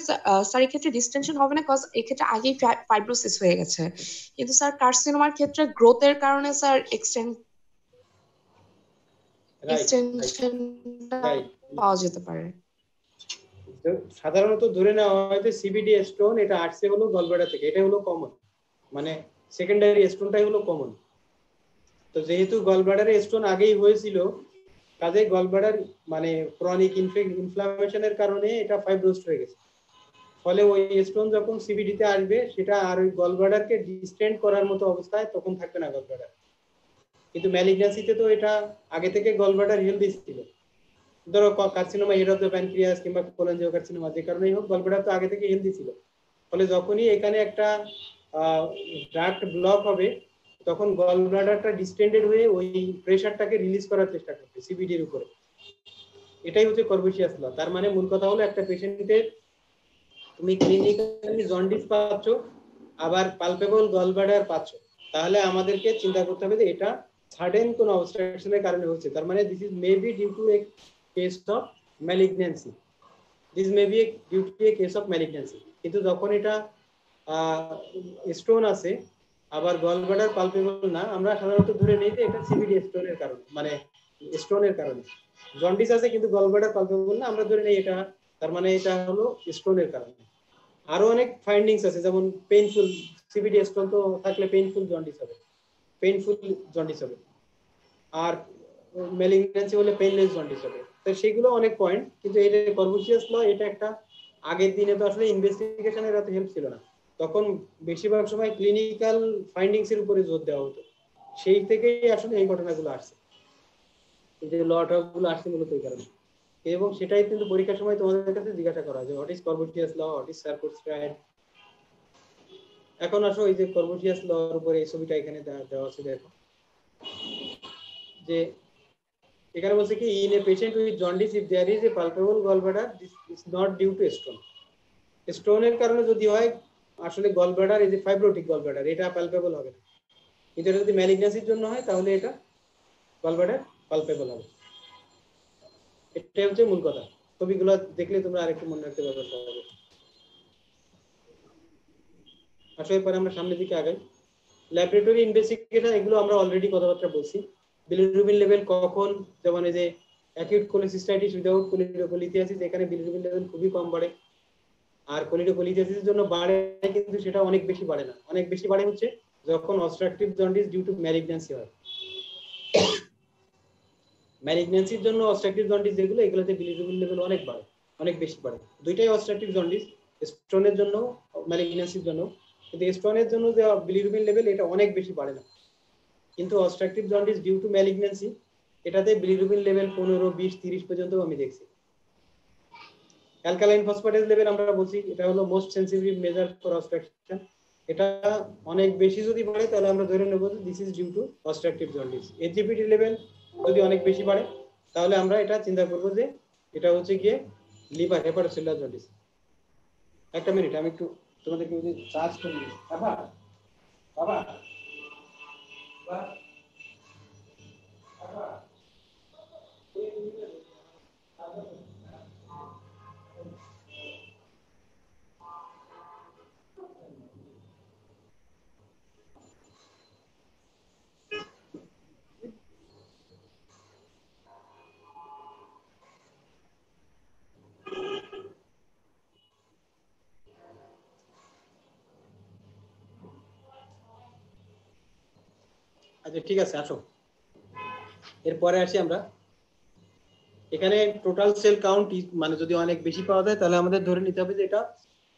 স্যার এই ক্ষেত্রে ডিস্টেনশন হবে না, কজ এই ক্ষেত্রে আগেই ফাইব্রোসিস হয়ে গেছে, কিন্তু স্যার কার্সিনোমার ক্ষেত্রে গ্রোথের কারণে স্যার এক্সটেনশন পাওয়া যেতে পারে। সাধারণত ধরে নেওয়া হয় যে সিবিডি স্টোন এটা আসছে হলো গলব্লাডার থেকে, এটা হলো কমন, মানে সেকেন্ডারি স্টোনটাই হলো কমন। তো যেহেতু গলব্লাডারে স্টোন আগেই হয়েছিল, কাজে গলব্লাডার মানে ক্রনিক ইনফ্লামেশনের কারণে এটা ফাইব্রোসড হয়ে গেছে, ফলে ওই স্টোন যখন সিবিডিতে আসবে সেটা আর ওই গলব্লাডারকে ডিস্টেন্ড করার মতো অবস্থায় তখন থাকবে না গলব্লাডার। কিন্তু ম্যালিগন্যান্সিতে তো এটা আগে থেকে গলব্লাডার হেলদি ছিল, ধরো carcinoma head of the pancreas কিংবা কোলনজিওকার্সিনোমা, যে কারণেই হোক গলব্লাডার তো আগে থেকে হেলদি ছিল, ফলে যখনই এখানে একটা ডাক্ট ব্লক হবে তখন গলব্লাডারটা ডিস্টেন্ডেড হয়ে ওই প্রেসারটাকে রিলিজ করার চেষ্টা করবে সিবিডির উপরে। এটাই হচ্ছে কর্বুশিয়াস ল। তার মানে মূল কথা হলো একটা পেশেন্টের তুমি ক্লিনিক্যালি জন্ডিস পাচ্ছ আবার পালপেবল গলব্লাডার পাচ্ছ, তাহলে আমাদেরকে চিন্তা করতে হবে যে এটা সাডেন কোন অবস্ট্রাকশনের কারণে হচ্ছে। তার মানে this is maybe due to a case of malignancy, this maybe due to a case of malignancy. কিন্তু যখন এটা স্টোন আছে আবার গলব্লাডার পালপেবল না, আমরা সাধারণত ধরে নেই যে এটা সিবিডি স্টোনের কারণে, মানে স্টোনের কারণে। জন্ডিস আছে কিন্তু গলব্লাডার পালপেবল না, আমরা ধরে নেই এটা, তার মানে এটা হলো স্টোনের কারণে। আরো অনেক ফাইন্ডিংস আছে, যেমন পেইনফুল সিভিডি স্টোন তো থাকলে পেইনফুল জন্ডিস হবে, আর ম্যালিগন্যান্সি হলে পেইনলেস জন্ডিস হবে। তো সেগুলো অনেক পয়েন্ট, কিন্তু এটা কর্বুসিয়াস ল এটা একটা আগের দিনে তো আসলে ইনভেস্টিগেশনের এত হেল্প ছিল না, তখন বেশিরভাগ সময় ক্লিনিক্যাল ফাইন্ডিংস এর উপরে জোর দেওয়া হতো, সেই থেকেই আসলে এই ঘটনাগুলো আসছে, এই যে লটা গুলো আসছে মূলত এই কারণে। এবং সেটাই কিন্তু পরীক্ষার সময় তোমাদের কাছে জিজ্ঞাসা করা হয় যে what is Courvoisier's law, what is Charcot's right. এখন আসো এই যে কর্বুসিয়াস ল এর উপরে এই ছবিটা এখানে দেওয়া আছে, দেখো যে এখানে বলছে কি in a patient with jaundice if there is a palpable gallbladder this is not due to stone. স্টোনের কারণে যদি হয় আসলে গলব্লাডার এই যে ফাইব্রোটিক গলব্লাডার এটা পালপেবল হবে না, কিন্তু এটা যদি ম্যালিগন্যান্সির জন্য হয় তাহলে এটা গলব্লাডার পালপেবল হবে। এটাই হচ্ছে মূল কথা। ছবিগুলো দেখলে তোমরা আরেকটু মনে রাখতে পারবে। আসলে পরে আমরা সামনের দিকে আগাই। ল্যাবরেটরি ইনভেস্টিগেশন এগুলো আমরা অলরেডি কথাবার্তা বলছি। বিলিরুবিন লেভেল কখন, যেমন এই যে অ্যাকিউট কোলিসিস্টাইটিস উইদাউট কোলিডোকোলিথিয়াসিস, এখানে বিলিরুবিন লেভেল খুবই কম বাড়ে, আর কোলিডোকোলিথিয়াসিসের জন্য বাড়ে কিন্তু সেটা অনেক বেশি বাড়ে না। অনেক বেশি বাড়ে হচ্ছে যখন obstructive jaundice due to malignancy হয়। ম্যালিগন্যান্সির জন্য অবস্ট্রাকটিভ জন্ডিস যেগুলো, এগুলোতে বিলিরুবিন লেভেল অনেক বাড়ে, অনেক বেশি বাড়ে। দুইটাই অবস্ট্রাকটিভ জন্ডিস, স্টোনের জন্য ম্যালিগন্যান্সির জন্য, কিন্তু স্টোনের জন্য যে বিলিরুবিন লেভেল এটা অনেক বেশি বাড়ে না। কিন্তু obstructive jaundice due to malignancy এটাতে বিলিরুবিন লেভেল 15, 20, 30 পর্যন্ত আমি দেখছি। অ্যালকালাইন ফসফেটেজ লেভেল আমরা বলছি এটা হলো most sensitive measure for obstruction. এটা অনেক বেশি যদি বাড়ে তাহলে আমরা ধরে নেব যে this is due to obstructive jaundice. SGPT level যদি অনেক বেশি বাড়ে তাহলে আমরা এটা চিন্তা করব যে এটা হচ্ছে গিয়ে লিভার হেপাটোসেলুলার জন্ডিস। একটা মিনিট, আমি একটু তোমাদেরকে চার্জ করে দিই। বাবা বাবা আচ্ছা ঠিক আছে, আসো এরপরে আসি আমরা। এখানে টোটাল সেল কাউন্ট মানে যদি অনেক বেশি পাওয়া যায় তাহলে আমাদের ধরে নিতে হবে যে এটা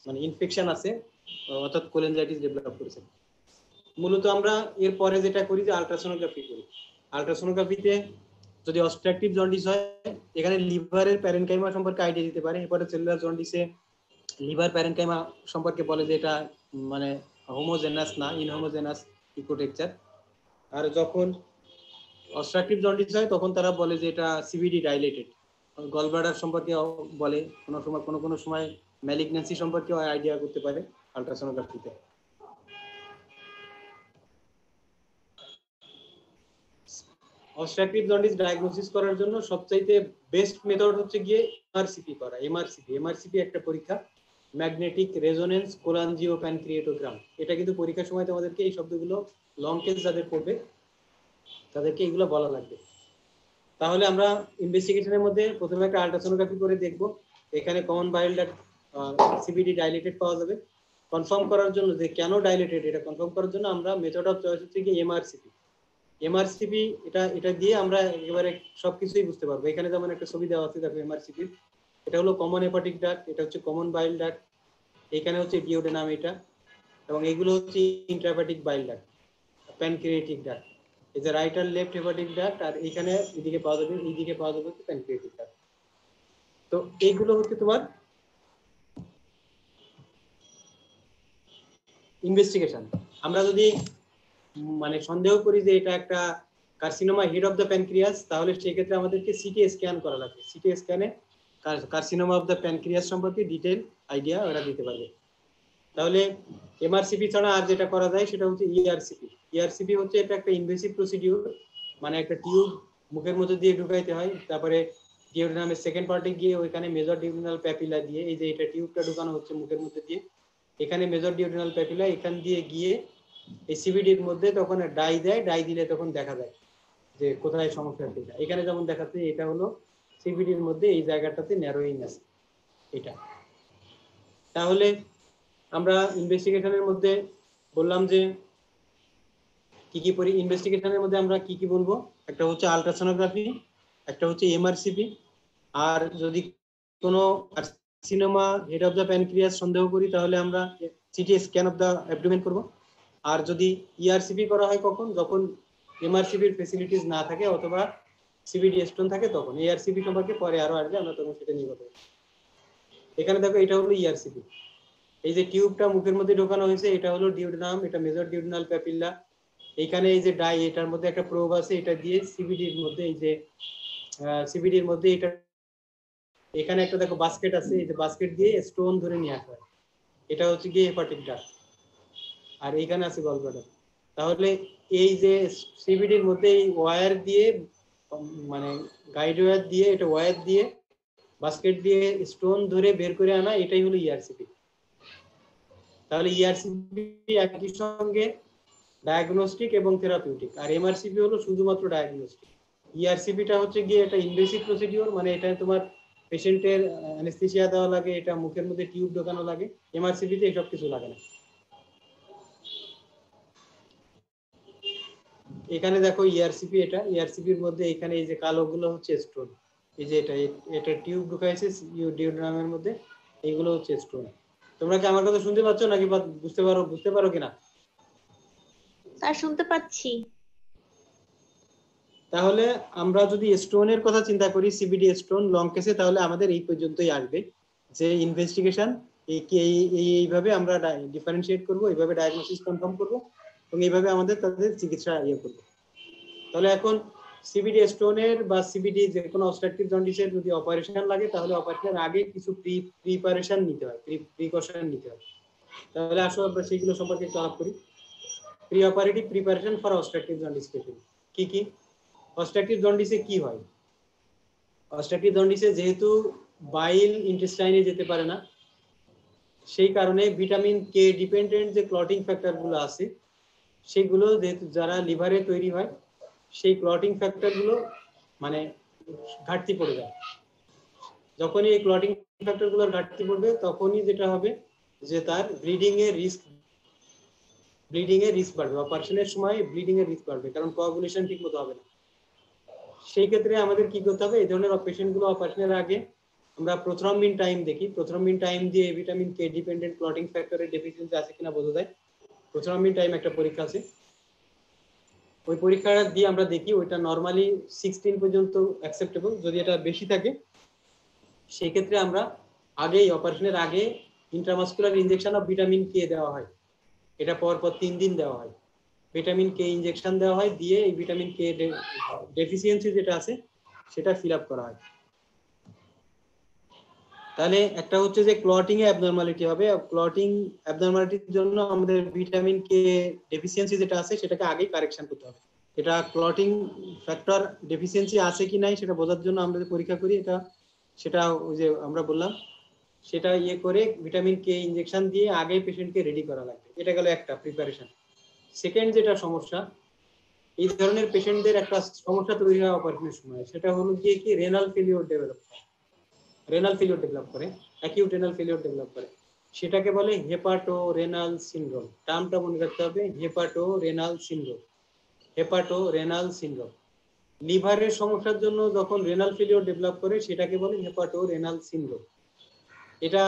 মানে ইনফেকশন আছে, অর্থাৎ কোলেনজাইটিস ডেভেলপ করেছে। মূলত আমরা এরপরে যেটা করি যে আলট্রাসোনোগ্রাফি করি। আলট্রাসোনোগ্রাফিতে যদি অবস্ট্রাকটিভ জন্ডিস হয় এখানে লিভারের প্যারেনকাইমা সম্পর্কে আইডিয়া দিতে পারে। হেপাটোসেলুলার জন্ডিসে লিভার প্যারেনকাইমা সম্পর্কে বলে যে এটা মানে হোমোজেনাস না, ইনহোমোজেনাস ইকোটেকচার। আর যখন অবস্ট্রাকটিভ জন্ডিস হয় তখন তারা বলে যে এটা সিভিডি ডাইলেটেড। গলব্লাডার সম্পর্কে বলে, কোনো সময় ম্যালিগন্যান্সি সম্পর্কে আইডিয়া করতে পারে আলট্রাসোনোগ্রাফিতে। অবস্ট্রাকটিভ জন্ডিস ডায়াগনোসিস করার জন্য সবচাইতে বেস্ট মেথড হচ্ছে গিয়ে এমআরসিপি করা। এমআরসিপি একটা পরীক্ষা, ম্যাগনেটিক রেজোনেন্স কোলাঞ্জিও প্যানক্রিয়েটোগ্রাম। এটা কিন্তু পরীক্ষার সময় তোমাদেরকে এই শব্দগুলো লং কেস যাদের পড়বে তাদেরকে এগুলো বলা লাগবে। তাহলে আমরা ইনভেস্টিগেশনের মধ্যে প্রথমে একটা আলট্রাসোনোগ্রাফি করে দেখব, এখানে কমন বাইল ডাক্ট সিভিডি ডাইলেটেড পাওয়া যাবে। কনফার্ম করার জন্য যে কেন ডাইলেটেড এটা কনফার্ম করার জন্য আমরা মেথড অফ চয়েস হচ্ছে কি এমআরসিপি। এটা দিয়ে আমরা একেবারে সবকিছুই বুঝতে পারবো। এখানে যেমন একটা ছবি দেওয়া আছে দেখো এমআরসিপি, এটা হলো কমন হেপাটিক ডাক্ট, এটা হচ্ছে কমন বাইল ডাক্ট, এখানে হচ্ছে ডিওডেনাম এটা, এবং এগুলো হচ্ছে ইন্ট্রাহেপাটিক বাইল ডাক্ট, প্যানক্রিয়েটিক ডাক্ট। এই যে রাইট আর লেফট হেপাটিক ডাক্ট, আর এখানে এইদিকে পাওয়া যাবে প্যানক্রিয়েটিক ডাক্ট। তো এইগুলো হচ্ছে তোমার ইনভেস্টিগেশন। আমরা যদি মানে সন্দেহ করি যে এটা একটা carcinoma head of the pancreas তাহলে সেক্ষেত্রে আমাদেরকে সিটি স্ক্যান করা লাগবে। সিটি স্ক্যানে কার্সিনোমা অফ দ্য প্যানক্রিয়াস সম্পর্কে ডিটেল আইডিয়া ওরা দিতে পারবে। তাহলে এমআরসিপি ছাড়া আর যেটা করা যায় সেটা হচ্ছে ইআরসিপি হচ্ছে এটা একটা ইনভেসিভ প্রসিডিউর, মানে একটা টিউব মুখের মধ্যে দিয়ে ঢুকাইতে হয়, তারপরে ডিওডেনামের সেকেন্ড পার্টে গিয়ে ওইখানে মেজর ডিওডেনাল প্যাপিলা দিয়ে, এই যে এটা টিউবটা ঢুকানো হচ্ছে মুখের মধ্যে দিয়ে, এখানে মেজর ডিওডেনাল প্যাপিলা এখান দিয়ে গিয়ে এই সিভিডির মধ্যে তখন ডাই দেয়, ডাই দিলে তখন দেখা যায় যে কোথায় সমস্যা হচ্ছে। এখানে যেমন দেখাচ্ছে এটা হলো সিভিডির মধ্যে এই জায়গাটাতে ন্যারোইং আছে এটা। তাহলে আমরা ইনভেস্টিগেশনের মধ্যে বললাম যে কি কি ইনভেস্টিগেশনের মধ্যে আমরা কি কি বলবো, একটা হচ্ছে আলট্রাসোনোগ্রাফি, একটা হচ্ছে এমআরসিপি, আর যদি কোনো carcinoma head of the pancreas সন্দেহ করি তাহলে আমরা CT scan of the abdomen করব। আর যদি ইআরসিপি করা হয় কখন, যখন এমআরসিপির ফেসিলিটিস না থাকে অথবা সিবিডি স্টোন থাকে তখন। এআরসিপি সম্পর্কে পরে আরো আসবে, আমরা তখন সেটা নিয়ে কথা বলবো। এখানে দেখো এটা হলো ইআরসিপি, এই যে টিউবটা মুখের মধ্যে ঢোকানো হয়েছে এটা হলো ডিউডেনাম, এটা মেজর ডিউডেনাল প্যাপিলা। এইখানে এই যে ডাই, এটার মধ্যে একটা প্রোব আছে, এটা দিয়ে সিবিডির মধ্যে এই যে সিবিডির মধ্যে এটা এখানে একটা দেখো বাস্কেট আছে, এই যে বাস্কেট দিয়ে স্টোন ধরে নিয়ে আসা হয়, এটা হচ্ছে গিয়ে হেপাটিক ডাক্ট। আর এইখানে আছে গলব্লাডার। তাহলে এই যে সিবিডির মধ্যে এই ওয়্যার দিয়ে মানে গাইড ওয়্যার দিয়ে, এটা ওয়্যার দিয়ে বাস্কেট দিয়ে স্টোন ধরে বের করে আনা, এটাই হলো ইআরসিপি। তাহলে ইআরসিপি একই সঙ্গে ডায়াগনস্টিক এবং থেরাপিউটিক, আর এমআরসিপি হলো শুধুমাত্র ডায়াগনস্টিক। ইআরসিপিটা হচ্ছে গিয়ে এটা ইনভেসিভ প্রসিডিওর, মানে এটা তোমার পেশেন্টের অ্যানেস্থেসিয়া দেওয়া লাগে, এটা মুখের মধ্যে টিউব ঢোকানো লাগে। এমআরসিপিতে এসব কিছু লাগে না। এখানে দেখো ইআরসিপি, এটা ইআরসিপির মধ্যে এখানে এই যে কালোগুলো হচ্ছে স্টোন, এই যে এটা টিউব ঢুকাইছে ডিওড্রামের মধ্যে, এইগুলো হচ্ছে স্টোন। তোমরা কি আমার কথা শুনতে পাচ্ছ নাকি বুঝতে পারো কিনা? স্যার শুনতে পাচ্ছি। তাহলে আমরা যদি স্টোনের কথা চিন্তা করি, সিবিডি স্টোন লং কেসে, তাহলে আমাদের এই পর্যন্তই আসবে যে ইনভেস্টিগেশন এইভাবে আমরা ডিফারেন্সিয়েট করব, এইভাবে ডায়াগনোসিস কনফার্ম করব এবং এইভাবে আমাদের তাদের চিকিৎসা করব। তাহলে এখন সিবিডি স্টোনের বা সিবিডি যে কোনো অবস্ট্রাকটিভ জন্ডিসের যদি অপারেশন লাগে, তাহলে অপারেশনের আগে কিছু প্রিপারেশন নিতে হয়, প্রিকশন নিতে হয়। তাহলে আসলে আমরা সেগুলো সম্পর্কে একটু আলাপ করি। Pre operative preparation for obstructive jaundice patient কি কি? অবস্ট্রাকটিভ জন্ডিসে কি হয়? অবস্ট্রাকটিভ জন্ডিসে যেহেতু বাইল ইন্টেস্টাইনে যেতে পারে না, সেই কারণে ভিটামিন কে ডিপেন্ডেন্ট যে ক্লটিং ফ্যাক্টর গুলো আছে, সেগুলো যেহেতু যারা লিভারে তৈরি হয়, সেই ক্লটিং ফ্যাক্টর গুলো মানে ঘাটতি পড়ে যায়। যখনই এই ক্লটিং ফ্যাক্টর গুলোর ঘাটতি পড়বে, তখনই যেটা হবে যে তার ব্লিডিং এর রিস্ক বাড়বে, অপারেশনের সময় ব্লিডিং এর রিস্ক বাড়বে, কারণ কোয়াগুলেশন ঠিক মতো হবে না। সেই ক্ষেত্রে আমাদের কি করতে হবে, এই ধরনের পেশেন্ট গুলো অপারেশনের আগে আমরা প্রোথ্রম্বিন টাইম দেখি। প্রোথ্রম্বিন টাইম দিয়ে ভিটামিন কে ডিপেন্ডেন্ট ক্লটিং ফ্যাক্টরের ডেফিসিয়েন্সি আছে কিনা বোঝা যায়। প্রোথ্রম্বিন টাইম একটা পরীক্ষা আছে, ওই পরীক্ষাটা দিয়ে আমরা দেখি ওইটা নরমালি 16 পর্যন্ত অ্যাকসেপ্টেবল। যদি এটা বেশি থাকে, সেই ক্ষেত্রে আমরা অপারেশনের আগে intramuscular injection of vitamin K দেওয়া হয়। এটা পরপর 3 দিন দেওয়া হয়, ভিটামিন কে ইনজেকশন দেওয়া হয়, দিয়ে এই ভিটামিন কে ডেফিসিয়েন্সি যেটা আছে সেটা ফিল আপ করা হয়। তাহলে একটা হচ্ছে যে ক্লটিং এ অ্যাবনরমালিটি হবে, ক্লটিং অ্যাবনরমালিটির জন্য আমাদের ভিটামিন কে ডেফিসিয়েন্সি যেটা আছে সেটাকে আগেই কারেকশন করতে হবে। এটা ক্লটিং ফ্যাক্টর ডেফিসিয়েন্সি আছে কি নাই সেটা বোঝার জন্য আমরা পরীক্ষা করি, সেটা ওই যে আমরা বললাম, সেটা করে ভিটামিন কে ইনজেকশন দিয়ে আগে পেশেন্টকে রেডি করা লাগবে। এটা গেল একটা প্রিপারেশন। সেকেন্ড যেটা সমস্যা, এই ধরনের পেশেন্টদের একটা সমস্যা তৈরি হয় অপারেশনের সময়, সেটা হলো গিয়ে কি রেনাল ফেলিওর ডেভেলপ করে, অ্যাকিউট রেনাল ফেলিওর ডেভেলপ করে। সেটাকে বলে হেপাটো রেনাল সিনড্রোম। টার্মটা মনে রাখতে হবে, হেপাটো রেনাল সিনড্রোম। লিভারের সমস্যার জন্য যখন রেনাল ফেলিওর ডেভেলপ করে, সেটাকে বলে হেপাটো রেনাল সিনড্রোম। এটা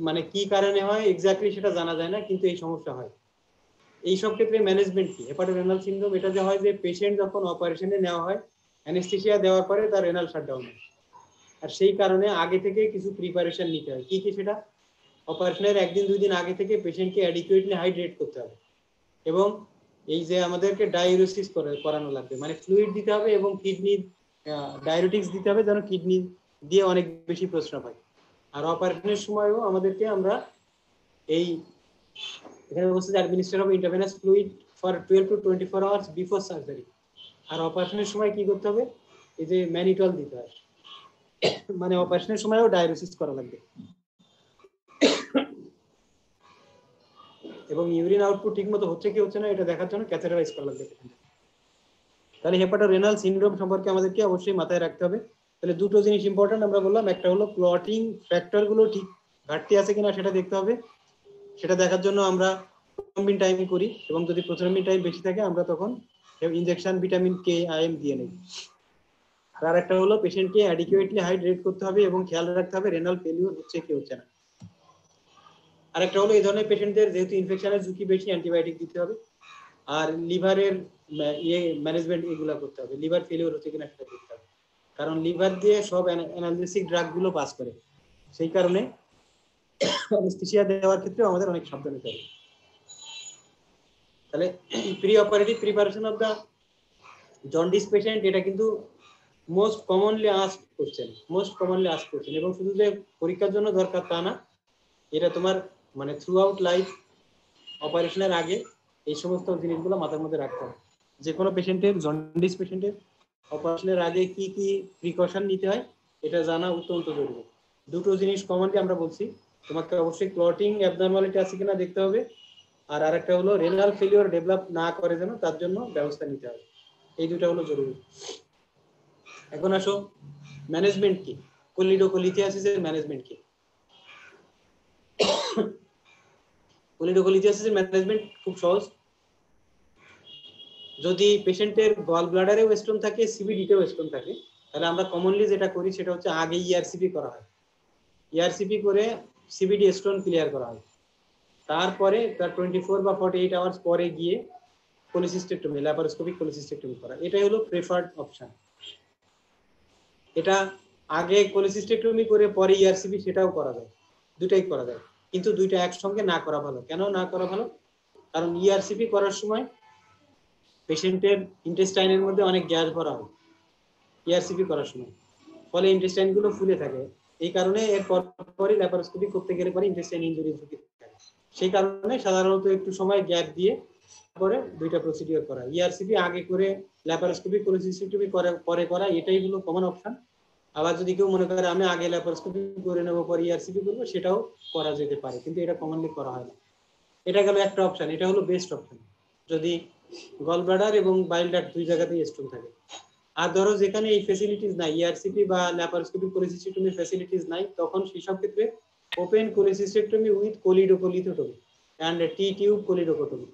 মানে কি কারণে হয় এক্স্যাক্টলি সেটা জানা যায় না, কিন্তু এই সমস্যা হয়। এই সব ক্ষেত্রে ম্যানেজমেন্ট কি? হেপাটো রেনাল সিনড্রোম এটা যে হয় যে পেশেন্ট যখন অপারেশনে নেওয়া হয়, অ্যানেস্থেসিয়া দেওয়ার পরে তার রেনাল শাটডাউন হয়, আর সেই কারণে আগে থেকে কিছু প্রিপারেশন নিতে হয়। কি কি সেটা? অপারেশনের 1 দিন 2 দিন আগে থেকে পেশেন্টকে অ্যাডিকুয়েটলি হাইড্রেট করতে হবে, এবং এই যে আমাদেরকে ডায়ুরেসিস করানো লাগবে, মানে ফ্লুইড দিতে হবে এবং কিডনি ডায়ুরেটিক্স দিতে হবে যেন কিডনি দিয়ে অনেক বেশি প্রস্রাব হয়। আর অপারেশনের সময়ও আমাদেরকে আমরা এই এখানে বলছে যে administration of intravenous fluid for 12 to 24 hours before surgery. আর অপারেশনের সময় কি করতে হবে, এই যে ম্যানিটল দিতে হয়, মানে অপারেশনের সময়ও ডায়ালিসিস করা লাগবে, এবং ইউরিন আউটপুট ঠিকমতো হচ্ছে কি হচ্ছে না এটা দেখার জন্য ক্যাথেটারাইজ করা লাগবে। তাহলে হেপাটো রেনাল সিনড্রোম সম্পর্কে আমাদেরকে অবশ্যই মাথায় রাখতে হবে। তাহলে দুটো জিনিস ইম্পর্টেন্ট আমরা বললাম, একটা হলো ক্লটিং ফ্যাক্টর গুলো ঠিক ঘাটতি আছে কিনা সেটা দেখতে হবে। সেটা দেখার জন্য আমরা প্রথ্রম্বিন টাইম করি, এবং যদি প্রথ্রম্বিন টাইম বেশি থাকে আমরা তখন ইনজেকশন ভিটামিন কে আইএম দিয়ে নেই। আর একটা হলো পেশেন্টকে অ্যাডিকুয়েটলি হাইড্রেট করতে হবে এবং খেয়াল রাখতে হবে রেনাল ফেলিওর হচ্ছে কি হচ্ছে না। আরেকটা হলো এই ধরনের পেশেন্টদের যেহেতু ইনফেকশনের ঝুঁকি বেশি, অ্যান্টিবায়োটিক দিতে হবে। আর লিভারের ম্যানেজমেন্ট এগুলো করতে হবে, লিভার ফেলিওর হচ্ছে কিনা সেটা করতে হবে, কারণ লিভার দিয়ে সব অ্যানালজেসিক ড্রাগ গুলো পাস করে। সেই কারণে অ্যানেস্থেসিয়া দেওয়ার ক্ষেত্রে আমাদের অনেক সাবধান হতে হবে। তাহলে pre operative preparation of the jaundice patient, এটা কিন্তু মোস্ট কমনলি আস্ক কোশ্চেন, এবং শুধু যে পরীক্ষার জন্য দরকার তা না, এটা তোমার মানে থ্রু আউট লাইফ অপারেশনের আগে এই সমস্ত জিনিসগুলো মাথার মধ্যে রাখতে হবে। যে কোনো পেশেন্টের, জন্ডিস পেশেন্টের অপারেশনের আগে কি কি প্রিকশন নিতে হয় এটা জানা অত্যন্ত জরুরি। দুটো জিনিস কমনলি আমরা বলছি, তোমাকে অবশ্যই ক্লটিং অ্যাবনরমালিটি আছে কিনা দেখতে হবে, আর আরেকটা হলো রেনাল ফেলিওর ডেভেলপ না করে যেন তার জন্য ব্যবস্থা নিতে হবে। এই দুটো হলো জরুরি। এখন আসো ম্যানেজমেন্ট কি, কোলিডোকোলিথিয়াসিসের ম্যানেজমেন্ট কি। কোলিডোকোলিথিয়াসিসের ম্যানেজমেন্ট খুব সহজ। যদি পেশেন্টের গল ব্লাডারেও স্টোন থাকে, সিবিডিতেও স্টোন থাকে, তাহলে আমরা কমনলি যেটা করি সেটা হচ্ছে আগে ইআরসিপি করা হয়। ইআরসিপি করে সিবিডি স্টোন ক্লিয়ার করা হয়, তারপরে তার 24 বা 48 আওয়ার্স পরে গিয়ে কোলিসিস্টেক্টমি, ল্যাপারোস্কোপিক কোলিসিস্টেক্টমি করা, এটাই হলো প্রেফার্ড অপশন। এটা আগে কোলিসিস্টেক্টমি করে পরে ইআরসিপি, সেটাও করা যায়, দুটাই করা যায়, কিন্তু দুইটা একসঙ্গে না করা ভালো। কেন না করা ভালো? কারণ ইআরসিপি করার সময় পেশেন্টের ইন্টেস্টাইনের মধ্যে অনেক গ্যাস ভরা হয় ইআরসিপি করার সময়, ফলে ইন্টেস্টাইন গুলো ফুলে থাকে। এই কারণে এর পরপরই ল্যাপারোস্কোপি করতে গেলে পরে ইন্টেস্টাইন ইনজুরি ঝুঁকি থাকে। সেই কারণে সাধারণত একটু সময় গ্যাপ দিয়ে পরে দুইটা প্রসিডিওর করা, ইআরসিপি আগে করে ল্যাপারোস্কোপি কোলিসিস্টেক্টমি পরে করা, এটাই হলো কমন অপশন। আবার যদি কেউ মনে করে আমি আগে ল্যাপারোস্কোপি করে নেবো পরে ইআরসিপি করবো, সেটাও করা যেতে পারে, কিন্তু এটা কমনলি করা হয় না। এটা গেল একটা অপশন, এটা হলো বেস্ট অপশন যদি গল ব্লাডার এবং বাইল ডাক্ট দুই জায়গাতেই স্টোন থাকে। আর ধরো যেখানে এই ফ্যাসিলিটিস নাই, ইআরসিপি বা ল্যাপারোস্কোপিক কোলিসিস্টেক্টমি ফ্যাসিলিটিস নাই, তখন সেসব ক্ষেত্রে open cholecystectomy with choledocholithotomy and T tube choledochotomy.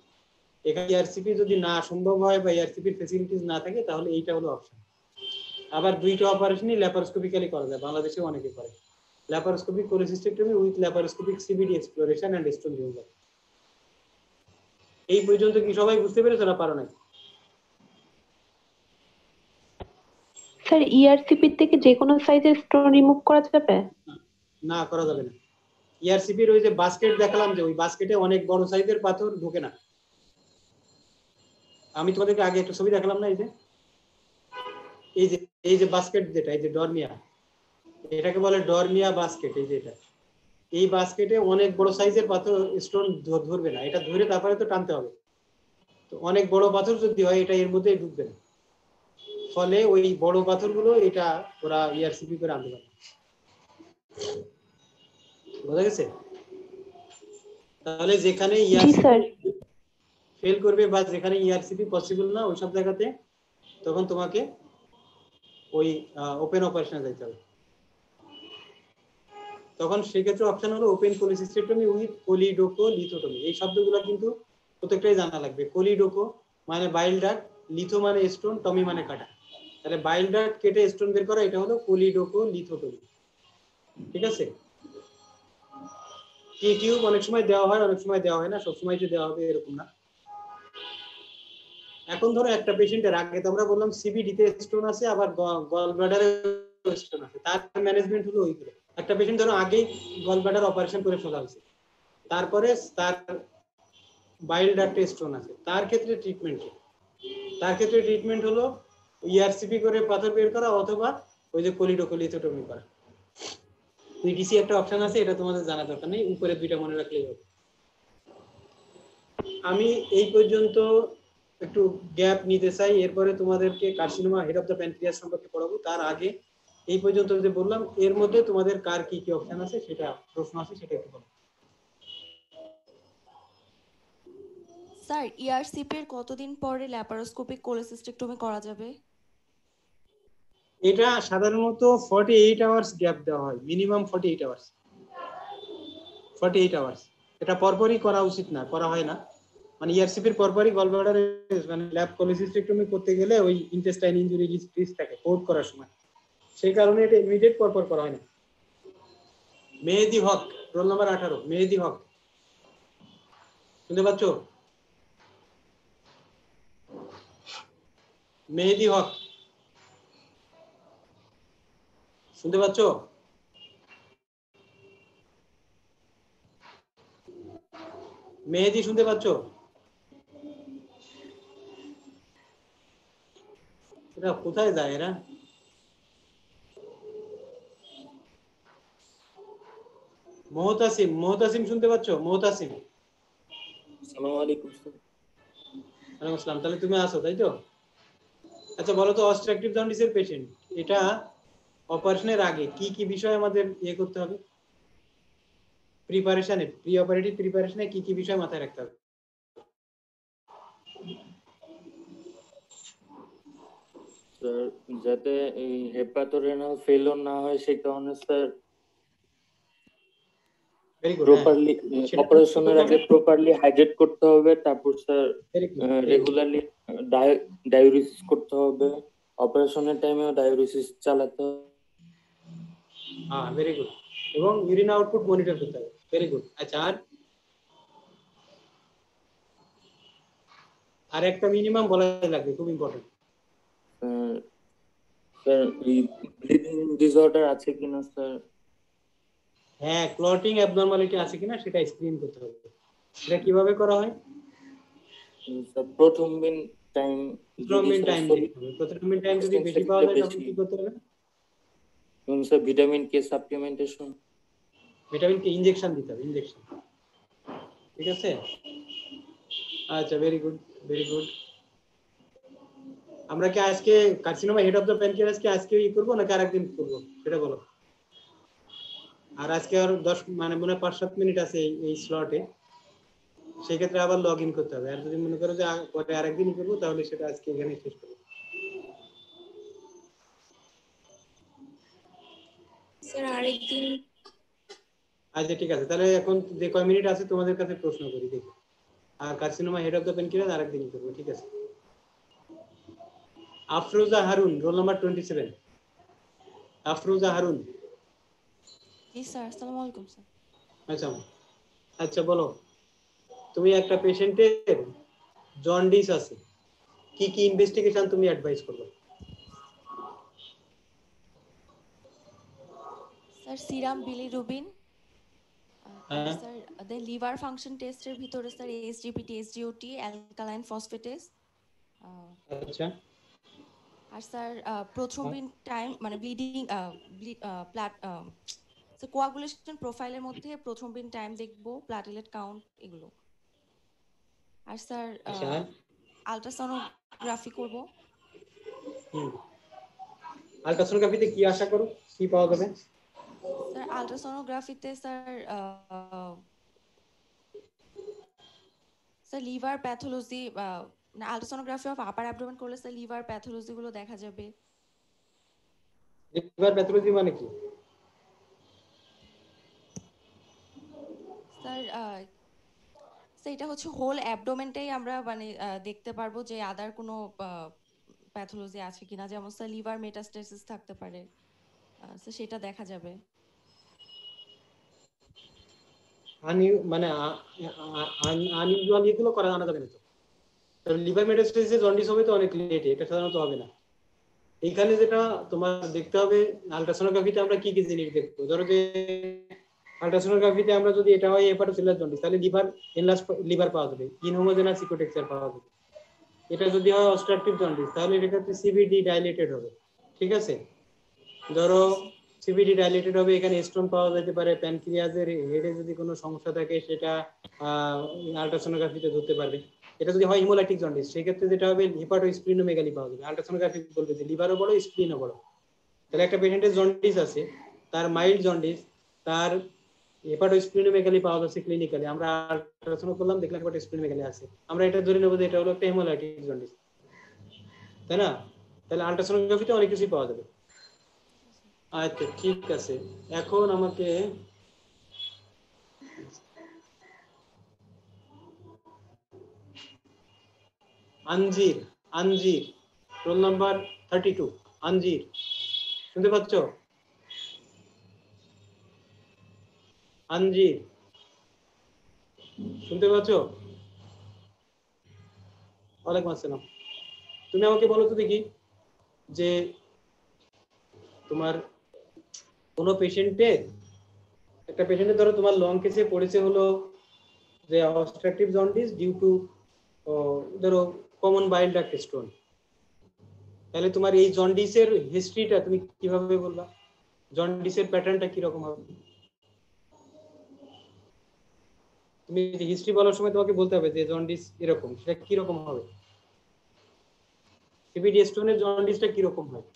এখানে ইআরসিপি যদি না সম্ভব হয় বা ইআরসিপির ফ্যাসিলিটিস না থাকে, তাহলে এইটা হলো অপশন। আবার দুইটা অপারেশনই ল্যাপারোস্কোপিক্যালি করা যায়, বাংলাদেশে অনেকে করে, laparoscopic cholecystectomy with laparoscopic CBD exploration and stone removal. এই পর্যন্ত কি সবাই বুঝতে পেরেছো না পারো নাই? স্যার ইআরসিপি থেকে যে কোনো সাইজের স্টোন রিমুভ করা যাবে? না, করা যাবে না। ইআরসিপির ওই যে বাস্কেট দেখালাম, যে ওই বাস্কেটে অনেক বড় সাইজের পাথর ঢোকে না। আমি তোমাদেরকে আগে একটা ছবি দেখালাম না, এই যে বাস্কেট, যেটা এই যে ডরমিয়া, এটাকে বলে ডরমিয়া বাস্কেট। এই যে এটা, এই বাস্কেটে অনেক বড় সাইজের পাথর স্টোন ধরবে না, এটা ধরে তারপরে তো টানতে হবে। তো অনেক বড় পাথর যদি হয়, এটা এর মধ্যে ঢুকবে না, ফলে ওই বড় পাথরগুলো এটা ওরা ইআরসিপি করে আনতে পারে। বোঝা গেছে? তাহলে যেখানে ইআরসিপি ফেল করবে বা যেখানে ইআরসিপি পসিবল না, ওই সব জায়গাতে তখন তোমাকে ওই ওপেন অপারেশনে যাইতে হবে। তখন সেক্ষেত্রে অপশন হলো ওপেন কোলিসিস্টেক্টমি উইথ কোলিডোকোলিথোটমি। এই শব্দগুলো কিন্তু প্রত্যেকটাই জানা লাগবে। কোলিডোকো মানে বাইল ডাক্ট, লিথো মানে স্টোন, টমি মানে কাটা। তাহলে বাইল ডাক্ট কেটে স্টোন বের করা, এটা হলো কোলিডোকোলিথোটমি। ঠিক আছে? টি টিউব অনেক সময় দেওয়া হয়, অনেক সময় দেওয়া হয় না, সবসময় যে দেওয়া হবে এরকম না। এখন ধরো একটা পেশেন্টের, আগে তো আমরা বললাম সিবিডিতে স্টোন আছে, আবার গল ব্লাডারে স্টোন আছে, তার ম্যানেজমেন্ট হলো ওইগুলো। একটা পেশেন্ট ধরো আগেই গল ব্লাডার অপারেশন করে ফেলা হয়েছে, তারপরে তার বাইল ডাক্টে স্টোন আছে, তার ক্ষেত্রে ট্রিটমেন্ট হলো ইআরসিপি করে পাথর বের করা, অথবা ওই যে কোলিডোকোলিথোটমি করা। পিটিসি একটা অপশন আছে, এটা তোমাদের জানা দরকার নেই, উপরে দুইটা মনে রাখলেই হবে। আমি এই পর্যন্ত একটু গ্যাপ নিতে চাই, এরপরে তোমাদেরকে carcinoma head of the pancreas সম্পর্কে পড়াবো। তার আগে এই পর্যন্ত যে বললাম, এর মধ্যে তোমাদের কার কি কি অপশন আছে, সেটা প্রশ্ন আছে, সেটা একটু বলো। স্যার ইআরসিপি এর কতদিন পরে ল্যাপারোস্কোপিক কোলিসিস্টেক্টমি করা যাবে? এটা সাধারণত 48 আওয়ার্স গ্যাপ দেওয়া হয়, মিনিমাম 48 আওয়ার্স। এটা পরপরই করা উচিত না, করা হয় না, মানে ইআরসিপির পরপরই গলব্লাডার মানে ল্যাব কোলিসিস্টেক্টমি করতে গেলে ওই ইন্টেস্টাইন ইনজুরি রিস্ক থাকে কোড করার সময়, সেই কারণে এটা ইমিডিয়েট পরপর করা হয় না। মেহেদি হক, রোল নাম্বার 18, মেহেদি হক, শুনতে পাচ্ছ? মেহেদি হক, শুনতে পাচ্ছ? মেহেদি শুনতে পাচ্ছ? এরা কোথায় যায় এরা? মোহতাসিম, মোহতাসিম শুনতে পাচ্ছ? মোহতাসিম, আসসালামু আলাইকুম স্যার। ওয়ালাইকুম আসসালাম। তাহলে তুমি আসো, তাই তো? আচ্ছা বলো তো, অবস্ট্রাকটিভ জন্ডিসের পেশেন্ট, এটা অপারেশনের আগে কি কি বিষয় আমাদের করতে হবে? প্রিপারেশনে, প্রি অপারেটিভ প্রিপারেশনে কি কি বিষয় মাথায় রাখতে হবে? স্যার যাতে এই হেপাটোরেনাল ফেলিওর না হয় সেই কারণে স্যার প্রপারলি অপারেশনের আগে প্রপারলি হাইড্রেট করতে হবে, তারপর স্যার রেগুলারলি ডায়ালিসিস করতে হবে, অপারেশনের টাইমেও ডায়ালিসিস চালাতে হবে। হ্যাঁ, ভেরি গুড। এবং ইউরিন আউটপুট মনিটর করতে হবে, ভেরি গুড। আচ্ছা, আর একটা মিনিমাম বলা লাগবে, খুব ইম্পর্টেন্ট। স্যার ব্লিডিং ডিসঅর্ডার আছে কিনা স্যার? হ্যাঁ, ক্লটিং অ্যাবনরমালিটি আছে কিনা সেটা স্ক্রিন করতে হবে। সেটা কিভাবে করা হয়? প্রথম দিন টাইম যদি বেশি পাওয়া যায় তখন কি করতে হবে? Sir vitamin K supplementation, vitamin K injection দিতে হবে, ইনজেকশন। ঠিক আছে, আচ্ছা, ভেরি গুড, ভেরি গুড। আমরা কি আজকে carcinoma head of the pancreas কি আজকে করবো নাকি আরেকদিন করবো সেটা বলো। আর আজকে আর 10 মানে মনে 5-7 মিনিট আছে এই স্লটে, সেই ক্ষেত্রে আবার লগ ইন করতে হবে। আর যদি মনে করো যে পরে আরেকদিন করবো তাহলে সেটা আজকে এখানে শেষ করবো। স্যার আরেকদিন। আচ্ছা ঠিক আছে, তাহলে এখন যে কয় মিনিট আছে তোমাদের কাছে প্রশ্ন করি দেখি। আর carcinoma head of the pancreas আরেকদিন করবো, ঠিক আছে? Afroza Harun, roll number 27। আফরোজা হারুন। জি স্যার, আসসালামু আলাইকুম স্যার। আচ্ছা, আচ্ছা বলো, তুমি একটা পেশেন্টের জন্ডিস আছে, কি কি ইনভেস্টিগেশন তুমি অ্যাডভাইস করবে? স্যার সিরাম বিলিরুবিন, স্যার দেন লিভার ফাংশন টেস্টের ভিতরে sir SGPT, SGOT, alkaline phosphatase. আচ্ছা, আর স্যার প্রথ্রম্বিন টাইম মানে ব্লিডিং স্যার কোয়াগুলেশন প্রোফাইলের মধ্যে প্রথ্রম্বিন টাইম দেখবো, প্লাটেলেট কাউন্ট, এগুলো। আর স্যার আলট্রাসোনোগ্রাফি করব। আলট্রাসোনোগ্রাফিতে কি আশা করো, কি পাওয়া যাবে? স্যার আলট্রাসোনোগ্রাফিতে sir liver pathology, ultrasonography of upper abdomen করলে স্যার লিভার প্যাথোলজি গুলো দেখা যাবে। লিভার প্যাথোলজি মানে কি স্যার? এটা হচ্ছে হোল অ্যাবডোমেনটাই আমরা মানে দেখতে পারবো যে আদার কোনো প্যাথোলজি আছে কিনা, যেমন স্যার লিভার মেটাস্টেসিস থাকতে পারে, সেটা দেখা যাবে। মানে আনইউজুয়াল এগুলো করা জানা যাবে না তো। লিভার মেটাস্টেসিস জন্ডিস হবে তো অনেক লেটে, এটা সাধারণত হবে না। এইখানে যেটা তোমার দেখতে হবে, আলট্রাসোনোগ্রাফিতে আমরা কি কি জিনিস দেখবো। ধরো যে আলট্রাসোনোগ্রাফিতে আমরা যদি এটা হয় হেপাটোসেলুলার জন্ডিস, তাহলে লিভার এনলার্জ লিভার পাওয়া যাবে, ইনহোমোজেনাস ইকোটেক্সার পাওয়া যাবে। এটা যদি হয় অবস্ট্রাকটিভ জন্ডিস, তাহলে এটা ক্ষেত্রে সিবিডি ডাইলেটেড হবে, ঠিক আছে? ধরো সিবিডি ডাইলেটেড হবে, এখানে স্টোন পাওয়া যেতে পারে, প্যানক্রিয়াসের হেডে যদি কোনো সমস্যা থাকে সেটা আলট্রাসোনোগ্রাফিতে ধরতে পারবে। এটা যদি হয় হিমোলাইটিক জন্ডিস, সেক্ষেত্রে যেটা হবে হেপাটোস্প্লিনোমেগালি পাওয়া যাবে। আলট্রাসোনোগ্রাফি বলবে যে লিভারও বড়, স্প্লিনও বড়। তাহলে একটা পেশেন্টের জন্ডিস আছে, তার মাইল্ড জন্ডিস, তার হেপাটোস্প্লিনোমেগালি পাওয়া যাচ্ছে ক্লিনিক্যালি, আমরা আলট্রাসোনো করলাম, দেখলাম হেপাটোস্প্লিনোমেগালি আছে, আমরা এটা ধরে নেবো যে এটা হলো একটা হেমোলাইটিক জন্ডিস, তাই না? তাহলে আলট্রাসোনোগ্রাফিতে অনেক কিছুই পাওয়া যাবে। আচ্ছা ঠিক আছে, এখন আমাকে আনজির, আনজির, রোল নাম্বার 32, আনজির, শুনতে পাচ্ছ? আনজির, শুনতে পাচ্ছ? ওয়ালাইকুম আসসালাম। তুমি আমাকে বলো তো দেখি, যে তোমার কোনো পেশেন্টের, একটা পেশেন্টের ধরো তোমার লং কেসে পড়েছে হলো যে অবস্ট্রাকটিভ জন্ডিস ডিউ টু ধরো কমন বাইল ডাক্ট স্টোন, তাহলে তোমার এই জন্ডিসের হিস্ট্রিটা তুমি কিভাবে বলবা? জন্ডিসের প্যাটার্নটা কি রকম হবে? তুমি হিস্ট্রি বলার সময় তোমাকে বলতে হবে যে জন্ডিস এরকম, সেটা কি রকম হবে? সিবিডি স্টোনের জন্ডিসটা কি রকম হয়?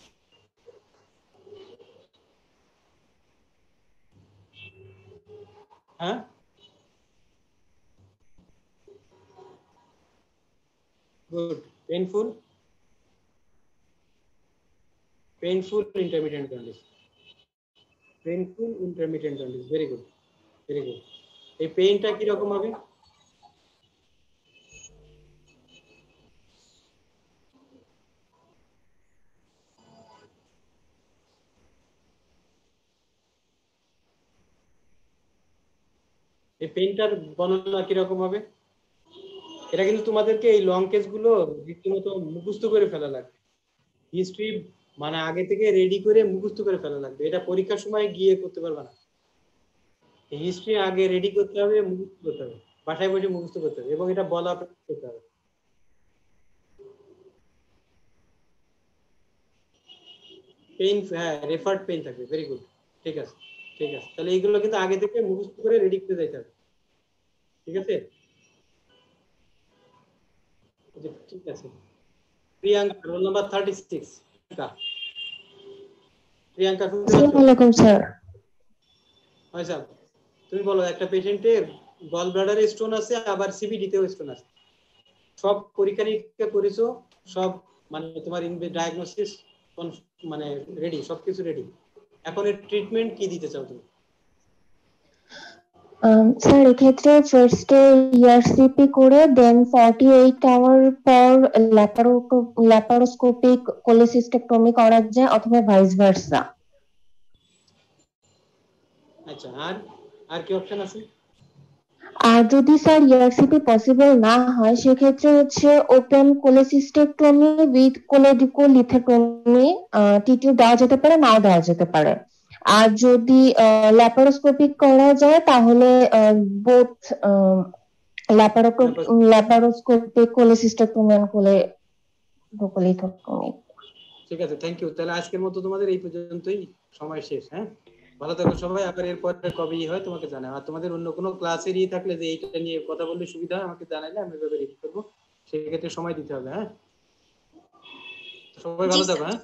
হ্যাঁ, good. Painful, painful intermittent jaundice, painful intermittent jaundice, very good, very good. এই পেইনটা কি রকম হবে? এই পেইনটার বর্ণনা কিরকম হবে? এটা কিন্তু তোমাদেরকে এই লং কেস গুলো রীতিমতো মুখস্থ করে ফেলা লাগবে, হিস্ট্রি মানে আগে থেকে রেডি করে মুখস্থ করে ফেলা লাগবে, এটা পরীক্ষার সময় গিয়ে করতে পারবে না। হিস্ট্রি আগে রেডি করতে হবে, মুখস্থ করতে হবে, বাসায় বসে মুখস্থ করতে হবে, এবং এটা বলা করতে হবে। পেইন, হ্যাঁ, রেফার্ড পেইন থাকবে, ভেরি গুড, ঠিক আছে, ঠিক আছে। তাহলে এইগুলো কিন্তু আগে থেকে মুখস্থ করে রেডি করে যাইতে হবে, ঠিক আছে, ঠিক আছে। প্রিয়াঙ্কা, রোল নাম্বার 36, প্রিয়াঙ্কা, আসসালামু আলাইকুম স্যার। হয় স্যার, তুমি বলো, একটা পেশেন্টের গল ব্লাডারে স্টোন আছে, আবার সিবিডি তেও স্টোন আছে, সব পরীক্ষা নিরীক্ষা করেছো, সব মানে তোমার ডায়াগনোসিস মানে রেডি, সবকিছু রেডি, এখন এর ট্রিটমেন্ট কি দিতে চাও তুমি? স্যার এক্ষেত্রে ফার্স্টে ইআরসিপি করে দেন 48 আওয়ার পর ল্যাপারোস্কোপিক কোলেসিস্টেক্টমি করা যায়, অথবা ভাইস ভার্সা। আচ্ছা, আর কি অপশন আছে? আর যদি স্যার ইআরসিপি পসিবল না হয়, সেক্ষেত্রে হচ্ছে ওপেন কোলেসিস্টেক্টমি উইথ কোলেডিকোলিথেক্টমি, টিটিউ দেওয়া যেতে পারে, নাও দেওয়া যেতে পারে। আর যদি ল্যাপারোস্কোপিক করা যায়, তাহলে বোথ ল্যাপারোস্কোপিক কোলেসিস্টেক্টমি এন্ড কোলেডিকোলিথেক্টমি। ঠিক আছে, থ্যাংক ইউ। তাহলে আজকের মতো তোমাদের এই পর্যন্তই, সময় শেষ। হ্যাঁ, ভালো থাকো সবাই, আবার এরপর কবে হয় তোমাকে জানাই। আর তোমাদের অন্য কোনো ক্লাসের থাকলে যে এইটা নিয়ে কথা বললে সুবিধা হয়, আমাকে জানাইলে আমি এভাবে রেডি করবো, সেক্ষেত্রে সময় দিতে হবে। হ্যাঁ, সবাই ভালো থাকো। হ্যাঁ।